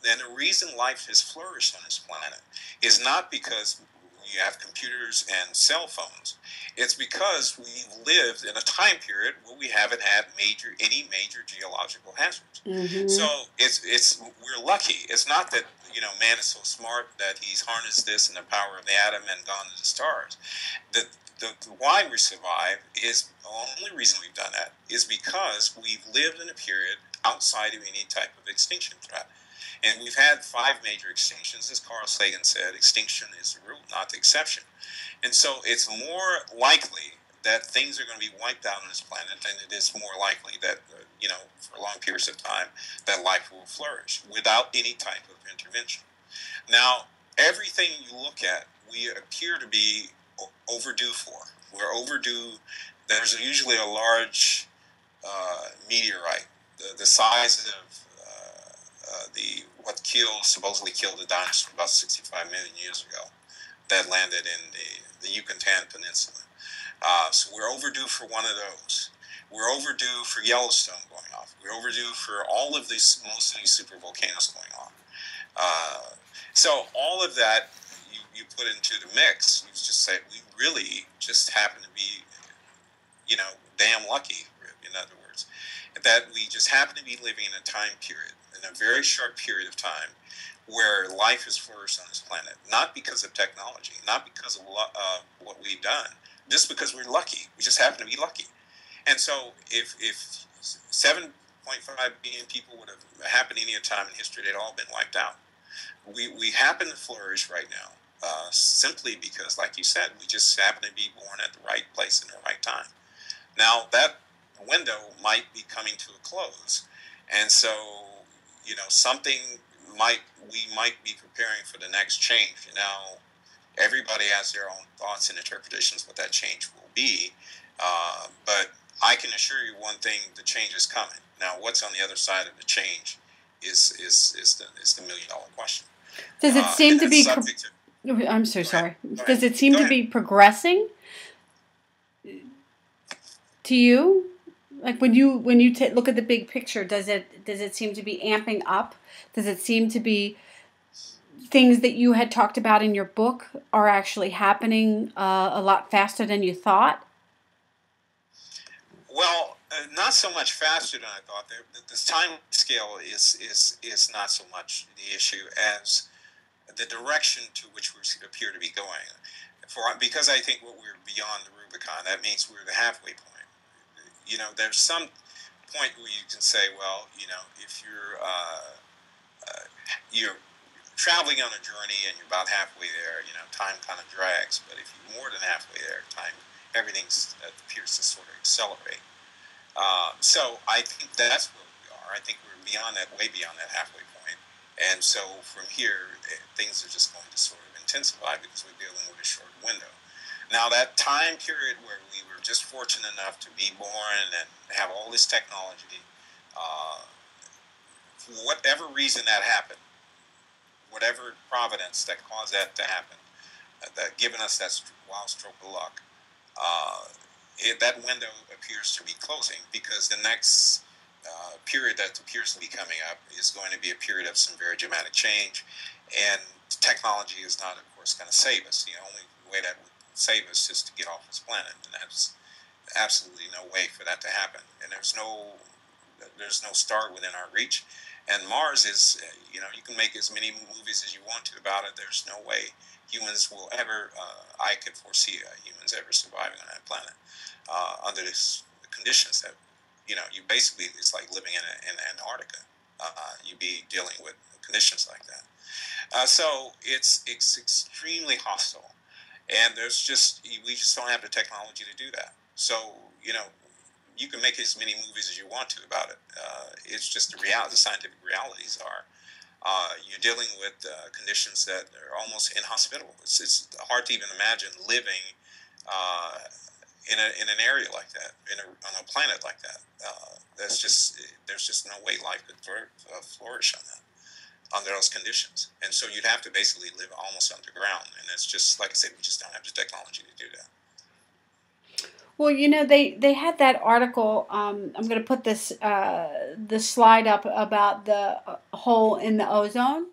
and the reason life has flourished on this planet is not because you have computers and cell phones. It's because we've lived in a time period where we haven't had any major geological hazards. Mm-hmm. So we're lucky. It's not that man is so smart that he's harnessed this and the power of the atom and gone to the stars. The why we survive is the only reason we've done that is because we've lived in a period outside of any type of extinction threat. And we've had 5 major extinctions. As Carl Sagan said, extinction is the rule, not the exception. And so it's more likely that things are going to be wiped out on this planet than it is more likely that, for long periods of time, that life will flourish without any type of intervention. Now, everything you look at, we appear to be overdue for. We're overdue. There's usually a large meteorite, the size of what supposedly killed the dinosaur about 65 million years ago, that landed in the Yucatan Peninsula. So we're overdue for one of those. We're overdue for Yellowstone going off. We're overdue for all of most of these super volcanoes going on. So all of that you put into the mix. You just say we really just happen to be, damn lucky. In other words, that we just happen to be living in a time period, in a very short period of time, where life has flourished on this planet, not because of technology, not because of what we've done, just because we're lucky. We just happen to be lucky. And so if 7.5 billion people would have happened any time in history, they'd all been wiped out. We happen to flourish right now simply because, like you said, we just happen to be born at the right place in the right time. Now, that window might be coming to a close. And so, we might be preparing for the next change. Now, everybody has their own thoughts and interpretations what that change will be. But I can assure you one thing, the change is coming. Now, what's on the other side of the change is the million-dollar question. Does it seem to be... I'm so sorry. Does it seem to be progressing to you? Like when you look at the big picture, does it seem to be amping up? Does it seem to be things that you had talked about in your book are actually happening a lot faster than you thought? Well, not so much faster than I thought. The time scale is not so much the issue as the direction to which we appear to be going. Because I think we're beyond the Rubicon, that means we're the halfway point. There's some point where you can say, well, if you're traveling on a journey and you're about halfway there, time kind of drags. But if you're more than halfway there, everything appears to sort of accelerate. So I think that's where we are. I think we're way beyond that halfway point. And so from here, things are just going to sort of intensify because we're dealing with a short window. Now, that time period where we were just fortunate enough to be born and have all this technology, for whatever reason that happened, whatever providence that caused that to happen, that given us that wild stroke of luck, that window appears to be closing because the next period that appears to be coming up is going to be a period of some very dramatic change, and technology is not, of course, going to save us. The only way that would save us is to get off this planet, and that's absolutely no way for that to happen. And there's no star within our reach. And Mars is, you can make as many movies as you want to about it. There's no way humans will ever, I could foresee humans ever surviving on that planet under these conditions that, you basically, it's like living in Antarctica. You'd be dealing with conditions like that. So it's extremely hostile. And we just don't have the technology to do that. So, you can make as many movies as you want to about it. It's just the scientific realities are. You're dealing with conditions that are almost inhospitable. It's hard to even imagine living in an area like that, on a planet like that. That's just there's just no way life could flourish on that under those conditions. And so you'd have to basically live almost underground. And it's just like I said, we just don't have the technology to do that. Well, they had that article. I'm going to put the slide up about the hole in the ozone.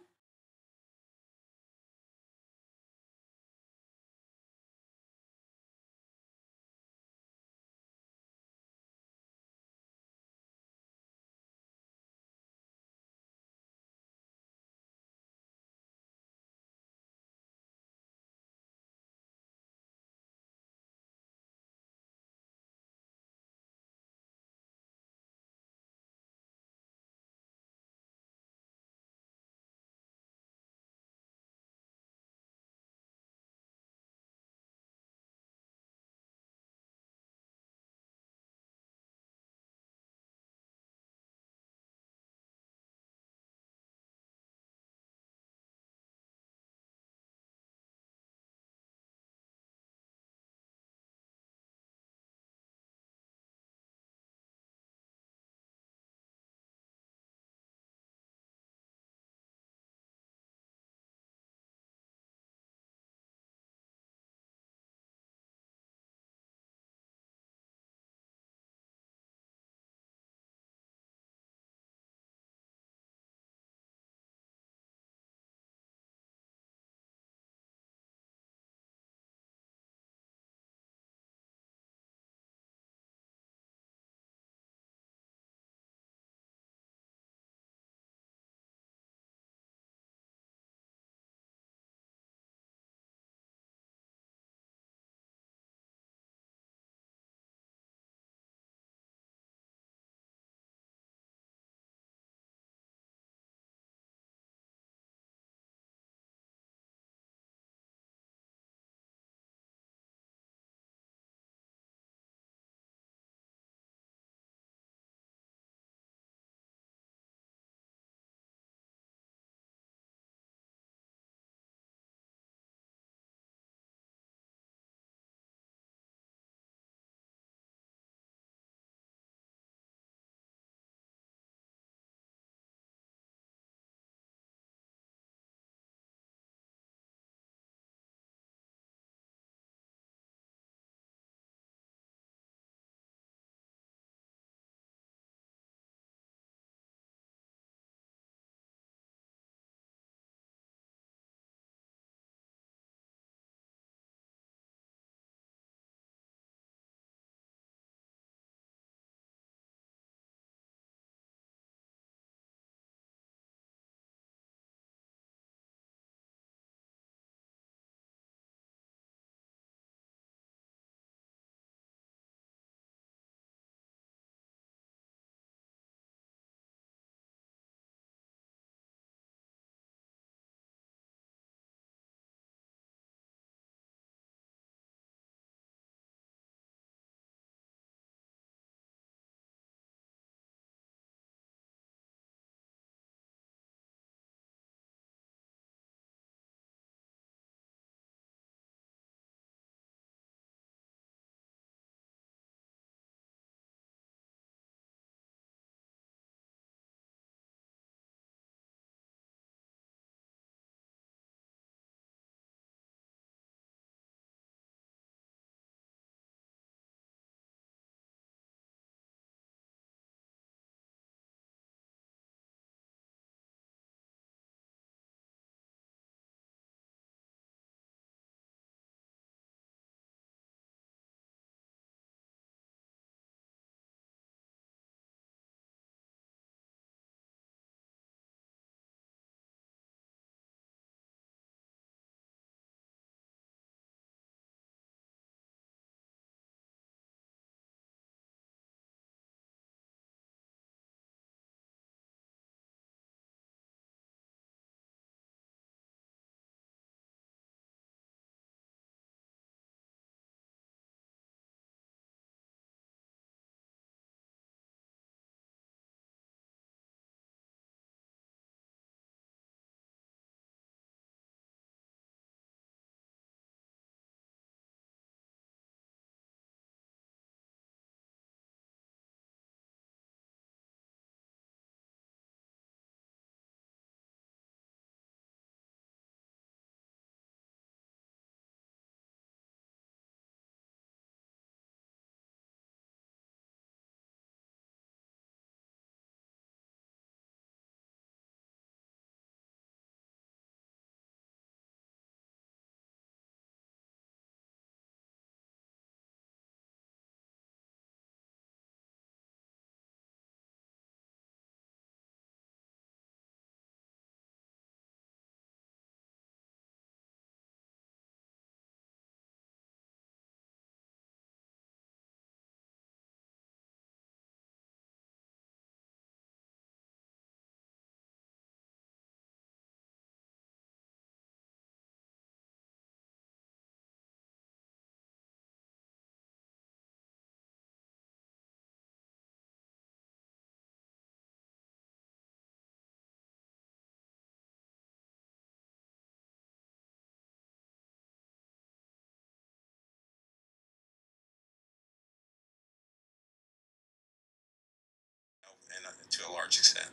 a large extent.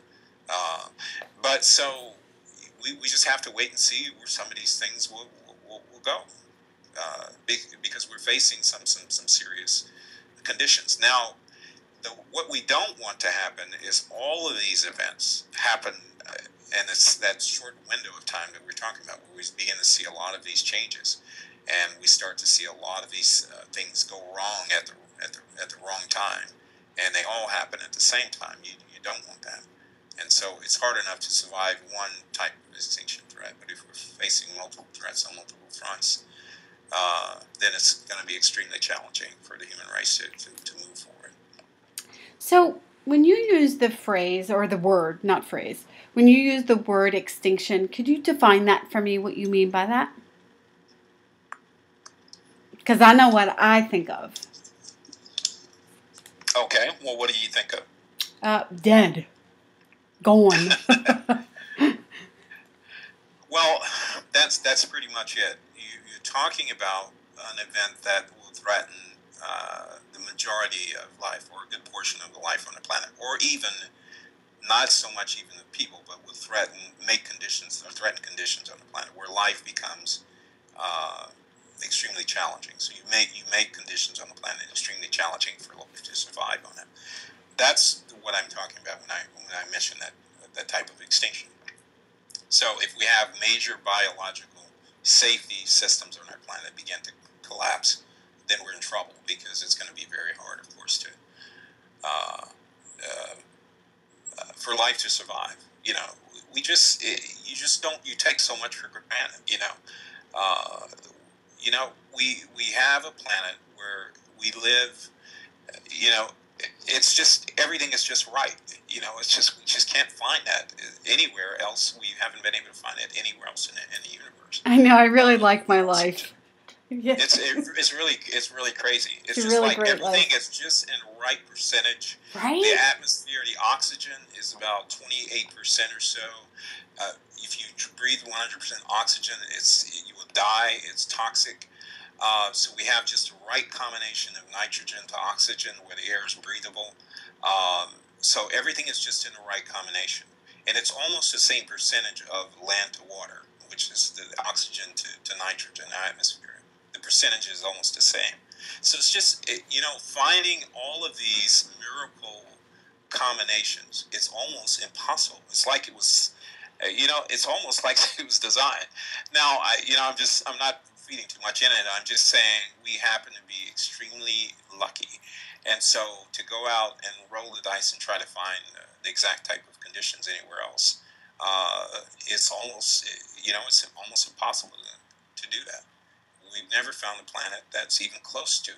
But so we just have to wait and see where some of these things will go, because we're facing some serious conditions now. What we don't want to happen is all of these events happen, and it's that short window of time that we're talking about, where we begin to see a lot of these changes, and we start to see a lot of these things go wrong at the wrong time, and they all happen at the same time. You don't want that, and so it's hard enough to survive one type of extinction threat, but if we're facing multiple threats on multiple fronts, then it's going to be extremely challenging for the human race to move forward. So, when you use the phrase, or the word, not phrase, when you use the word extinction, could you define that for me, what you mean by that? Because I know what I think of. Okay, well, what do you think of? Dead. Gone. Well, that's pretty much it. You're talking about an event that will threaten the majority of life, or a good portion of the life on the planet, or even not so much even the people, but will threaten conditions on the planet where life becomes extremely challenging. So you make conditions on the planet extremely challenging for life to survive on it. That's what I'm talking about when I mention that type of extinction. So if we have major biological safety systems on our planet begin to collapse, then we're in trouble, because it's going to be very hard, of course, to for life to survive. You just don't. You take so much for granted. We have a planet where we live. It's just, everything is just right. It's just, we just can't find that anywhere else. We haven't been able to find it anywhere else in the universe. I know. I really like my life. Yeah. It's really crazy. It's just really like great everything life. is just in right percentage. Right? The atmosphere, the oxygen is about 28% or so. If you breathe 100% oxygen, you will die. It's toxic. So we have just the right combination of nitrogen to oxygen, where the air is breathable. So everything is just in the right combination, and it's almost the same percentage of land to water, which is the oxygen to nitrogen in the atmosphere. The percentage is almost the same. So it's just, finding all of these miracle combinations, it's almost impossible. It's like it was, it's almost like it was designed. Now, I'm not feeding too much in it. I'm just saying we happen to be extremely lucky. And so to go out and roll the dice and try to find the exact type of conditions anywhere else, it's almost, it's almost impossible to do that. We've never found a planet that's even close to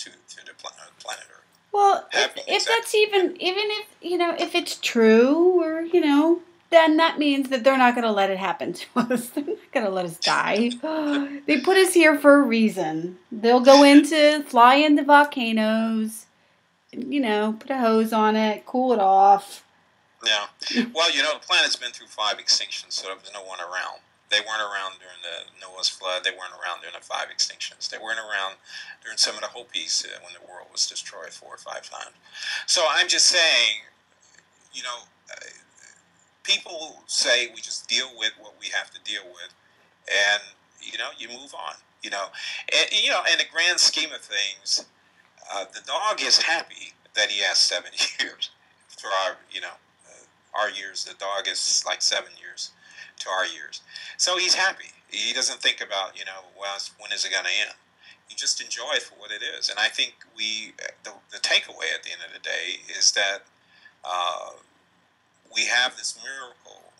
the planet Earth. Well, if that's even if if it's true, or then that means that they're not going to let it happen to us. They're not going to let us die. They put us here for a reason. They'll fly into volcanoes, put a hose on it, cool it off. Yeah. Well, the planet's been through 5 extinctions, so there's no one around. They weren't around during the Noah's flood. They weren't around during the 5 extinctions. They weren't around during some of the Hopis when the world was destroyed 4 or 5 times. So I'm just saying, people say we just deal with what we have to deal with, and you move on. In the grand scheme of things, the dog is happy that he has 7 years. For our years, the dog is like 7 years to our years. So he's happy. He doesn't think about, when is it going to end? You just enjoy it for what it is. And I think the takeaway at the end of the day is that we have this miracle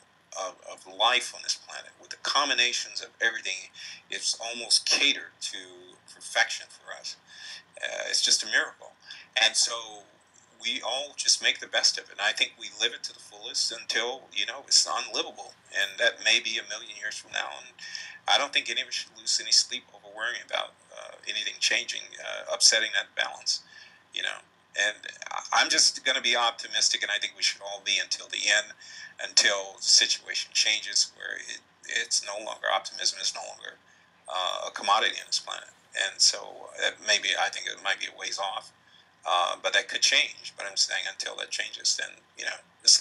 of life on this planet, with the combinations of everything. It's almost catered to perfection for us. It's just a miracle. And so we all just make the best of it. And I think we live it to the fullest until, it's unlivable. And that may be 1,000,000 years from now. And I don't think any of us should lose any sleep over worrying about anything changing, upsetting that balance, And I'm just going to be optimistic, and I think we should all be until the end, until the situation changes, where it's no longer optimism, it's no longer a commodity on this planet. And so I think it might be a ways off. But that could change. But I'm saying until that changes, then,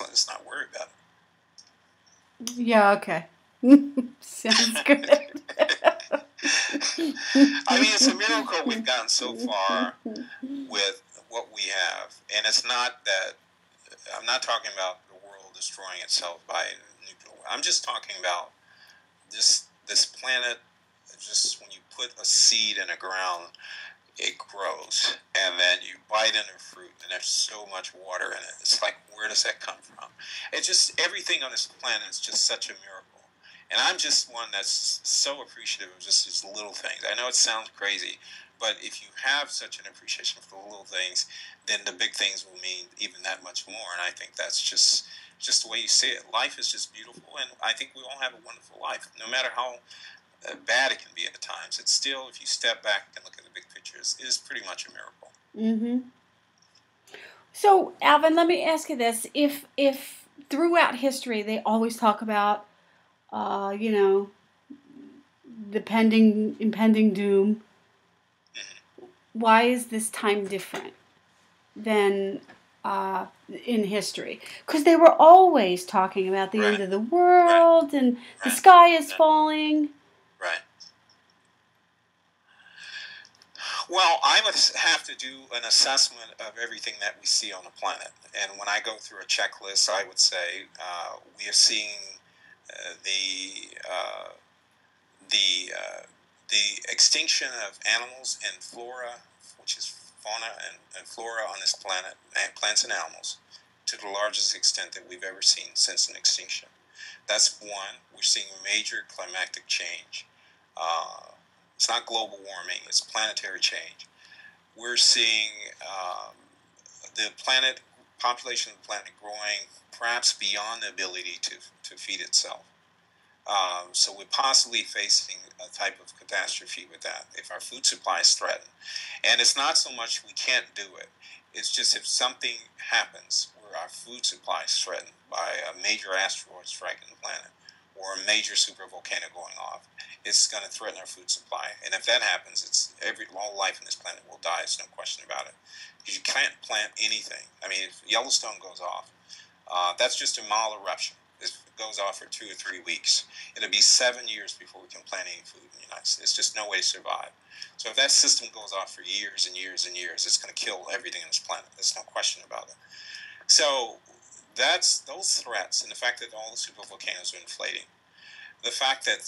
let's not worry about Yeah, okay. Sounds good. I mean, it's a miracle we've gotten so far with what we have, and it's not that I'm not talking about the world destroying itself by nuclear. I'm just talking about this planet. Just when you put a seed in the ground, it grows, and then you bite into fruit, and there's so much water in it. It's like, where does that come from? It's just everything on this planet is just such a miracle. And I'm just one that's so appreciative of just these little things. I know it sounds crazy, but if you have such an appreciation for the little things, then the big things will mean even that much more. And I think that's just the way you see it. Life is just beautiful, and I think we all have a wonderful life, no matter how bad it can be at times. It's still, if you step back and look at the big picture, it is pretty much a miracle. Mm-hmm. So, Alvin, let me ask you this: if throughout history they always talk about, you know, the impending doom, why is this time different than in history? Because they were always talking about the end of the world and the sky is falling. Right. Well, I would have to do an assessment of everything that we see on the planet. And when I go through a checklist, I would say we are seeing the extinction of animals and flora, which is fauna and flora on this planet, plants and animals, to the largest extent that we've ever seen since an extinction. That's one. We're seeing major climatic change. It's not global warming, it's planetary change. We're seeing the population of the planet growing perhaps beyond the ability to feed itself. So we're possibly facing a type of catastrophe with that if our food supply is threatened. And it's not so much we can't do it. It's just if something happens where our food supply is threatened by a major asteroid striking the planet or a major supervolcano going off, it's going to threaten our food supply. And if that happens, all life on this planet will die. There's no question about it. Because you can't plant anything. I mean, if Yellowstone goes off, that's just a mild eruption. If it goes off for 2 or 3 weeks, it'll be 7 years before we can plant any food in the United States. There's just no way to survive. So if that system goes off for years and years and years, it's going to kill everything on this planet. There's no question about it. So that's those threats, and the fact that all the supervolcanoes are inflating, the fact that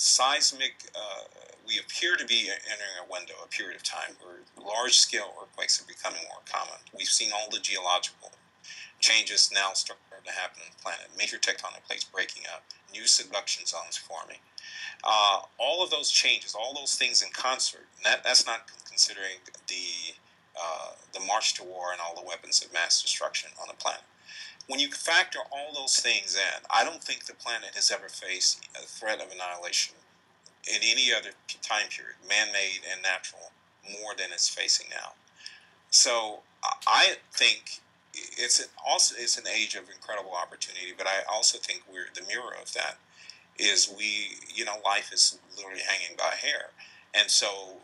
we appear to be entering a window, a period of time where large-scale earthquakes are becoming more common. We've seen all the geological changes now starting to happen on the planet. Major tectonic plates breaking up, new subduction zones forming. All of those changes, all those things in concert, and that's not considering the march to war and all the weapons of mass destruction on the planet. When you factor all those things in, I don't think the planet has ever faced a threat of annihilation in any other time period, man-made and natural, more than it's facing now. So I think it's an age of incredible opportunity, but I also think we're the mirror of that. Life is literally hanging by a hair, and so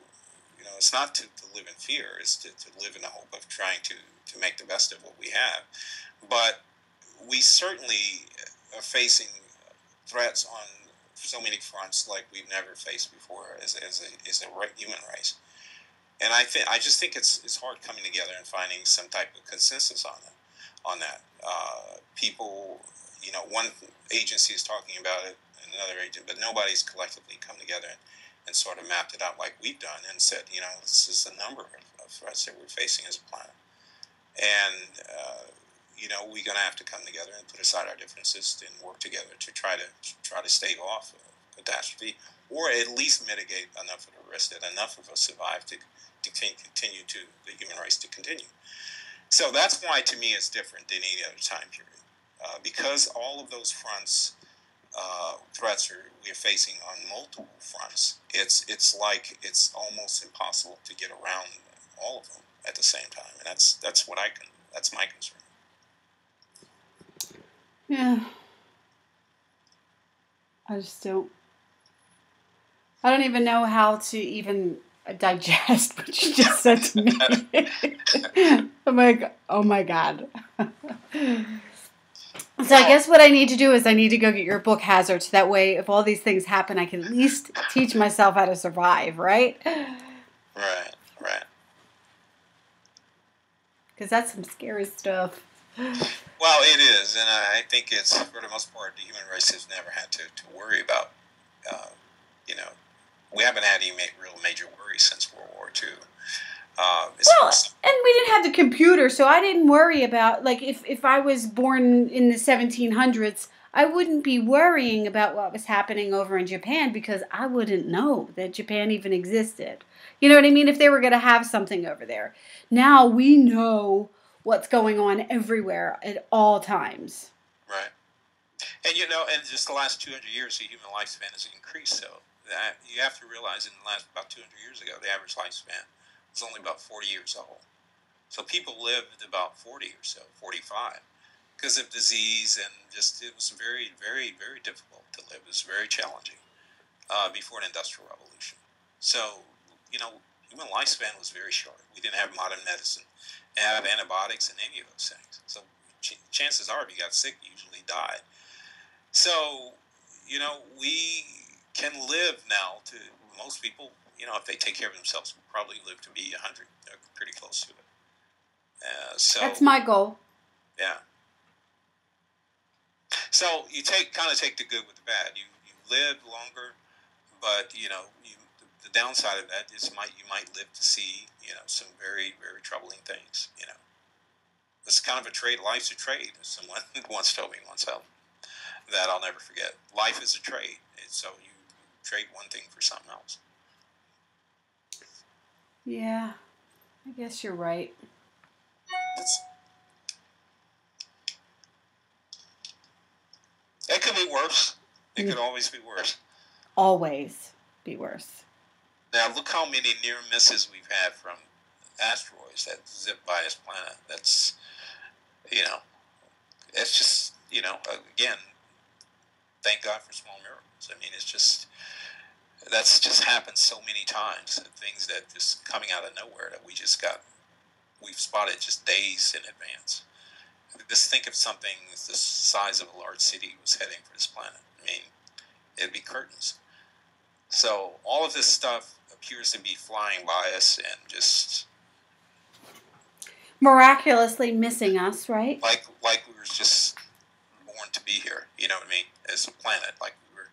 it's not to live in fear; it's to live in the hope of trying to make the best of what we have. But we certainly are facing threats on so many fronts like we've never faced before as a human race. And I just think it's hard coming together and finding some type of consensus on that. People, one agency is talking about it, and another agent, but nobody's collectively come together and sort of mapped it out like we've done and said, this is the number of threats that we're facing as a planet. And we're going to have to come together and put aside our differences and work together to try to stave off a catastrophe, or at least mitigate enough of the risk that enough of us survive to continue to the human race to continue. So that's why, to me, it's different than any other time period, because all of those threats we are facing on multiple fronts. It's like it's almost impossible to get around all of them at the same time, and that's my concern. Yeah. I don't even know how to even digest what you just said to me. I'm like, oh my God. So I guess what I need to do is I need to go get your book, Hazards. That way, if all these things happen, I can at least teach myself how to survive, right? Right, right. Because that's some scary stuff. Well, it is, and I think it's, for the most part, the human race has never had to worry about, uh, you know, we haven't had any real major worries since World War II. Well, and we didn't have the computer, so I didn't worry about, like, if I was born in the 1700s, I wouldn't be worrying about what was happening over in Japan because I wouldn't know that Japan even existed. You know what I mean? If they were going to have something over there. Now we know what's going on everywhere at all times. Right. And and just the last 200 years, the human lifespan has increased. So that you have to realize, in the last about 200 years ago, the average lifespan was only about 40 years old. So people lived about 40 or so, 45, because of disease and just it was very, very, very difficult to live. It was very challenging before an industrial revolution. So human lifespan was very short. We didn't have modern medicine, have antibiotics, and any of those things. So chances are, if you got sick, you usually died. So, we can live now to most people, if they take care of themselves, will probably live to be 100. They're pretty close to it. That's my goal. Yeah. So you kind of take the good with the bad. You live longer, but the downside of that is you might live to see some very, very troubling things. It's kind of a trade. Life's a trade. Someone once told me once. That I'll never forget. Life is a trade. So you trade one thing for something else. Yeah, I guess you're right. It could be worse. It could always be worse. Always be worse. Now look how many near misses we've had from asteroids that zip by this planet. That's it's just again, thank God for small miracles. I mean, that's just happened so many times. Things that just coming out of nowhere that we've spotted just days in advance. Just think of something the size of a large city was heading for this planet. I mean, it'd be curtains. So all of this stuff appears to be flying by us and just miraculously missing us, right? Like we were just born to be here. You know what I mean? As a planet, like we were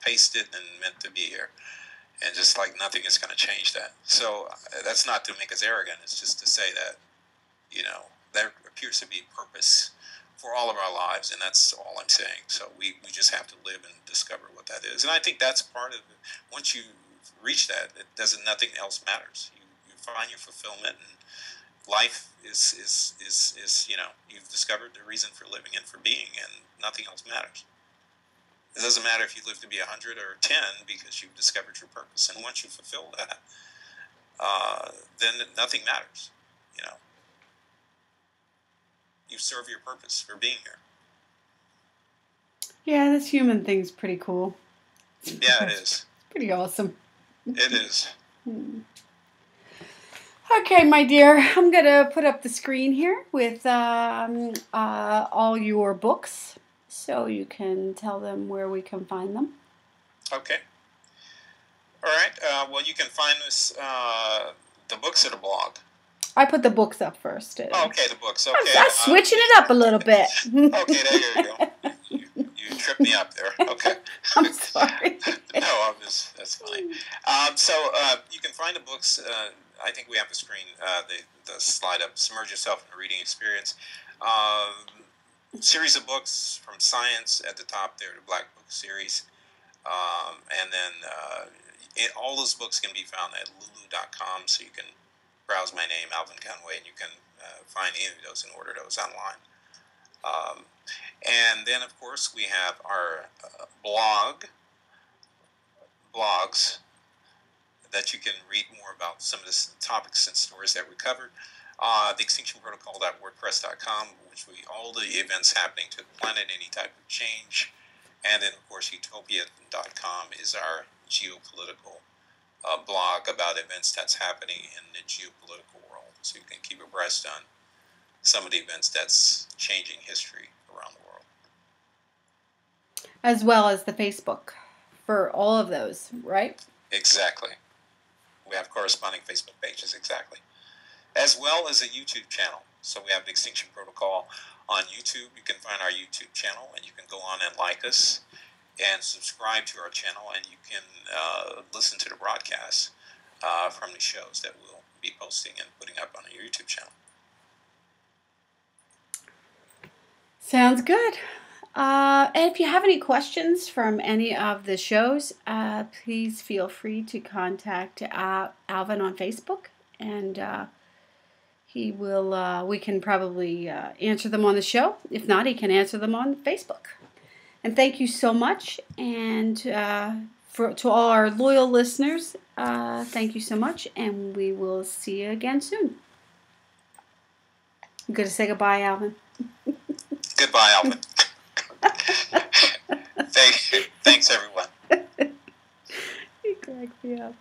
pasted and meant to be here, and just like nothing is going to change that. So that's not to make us arrogant. It's just to say that there appears to be purpose for all of our lives, and that's all I'm saying. So we just have to live and discover what that is. And I think that's part of it. Once you reach that, nothing else matters. You find your fulfillment, and life is you've discovered the reason for living and for being, and nothing else matters. It doesn't matter if you live to be 100 or 10 because you've discovered your purpose. And once you fulfill that, then nothing matters. You serve your purpose for being here. Yeah, this human thing's pretty cool. Yeah, it is. It's pretty awesome. It is. Okay, my dear, I'm going to put up the screen here with all your books so you can tell them where we can find them. Okay. All right. Well, you can find the books at a blog. I put the books up first. Oh, okay, the books. Okay. I'm switching it up a little bit. Okay, there you go. You tripped me up there. Okay. I'm sorry. No, that's funny. So you can find the books. I think we have the screen, the slide up. Submerge yourself in a reading experience. Series of books from science at the top there, the Black Book series. And then all those books can be found at lulu.com, so you can browse my name, Alvin Conway, and you can find any of those and order those online. And then, of course, we have our blogs that you can read more about some of the topics and stories that we covered. The Extinction Protocol.wordpress.com, which all the events happening to the planet, any type of change. And then, of course, Utopia.com is our geopolitical blog about events that's happening in the geopolitical world, so you can keep abreast on some of the events that's changing history around the world. As well as the Facebook for all of those, right? Exactly. We have corresponding Facebook pages, exactly. As well as a YouTube channel. So we have the Extinction Protocol on YouTube. You can find our YouTube channel, and you can go on and like us and subscribe to our channel, and you can listen to the broadcasts from the shows that we'll be posting and putting up on our YouTube channel. Sounds good. And if you have any questions from any of the shows, please feel free to contact Alvin on Facebook, and he will. We can probably answer them on the show. If not, he can answer them on Facebook. And thank you so much, and to all our loyal listeners, thank you so much, and we will see you again soon. I'm going to say goodbye, Alvin. Goodbye, Alvin. Thanks, everyone. You crack me up.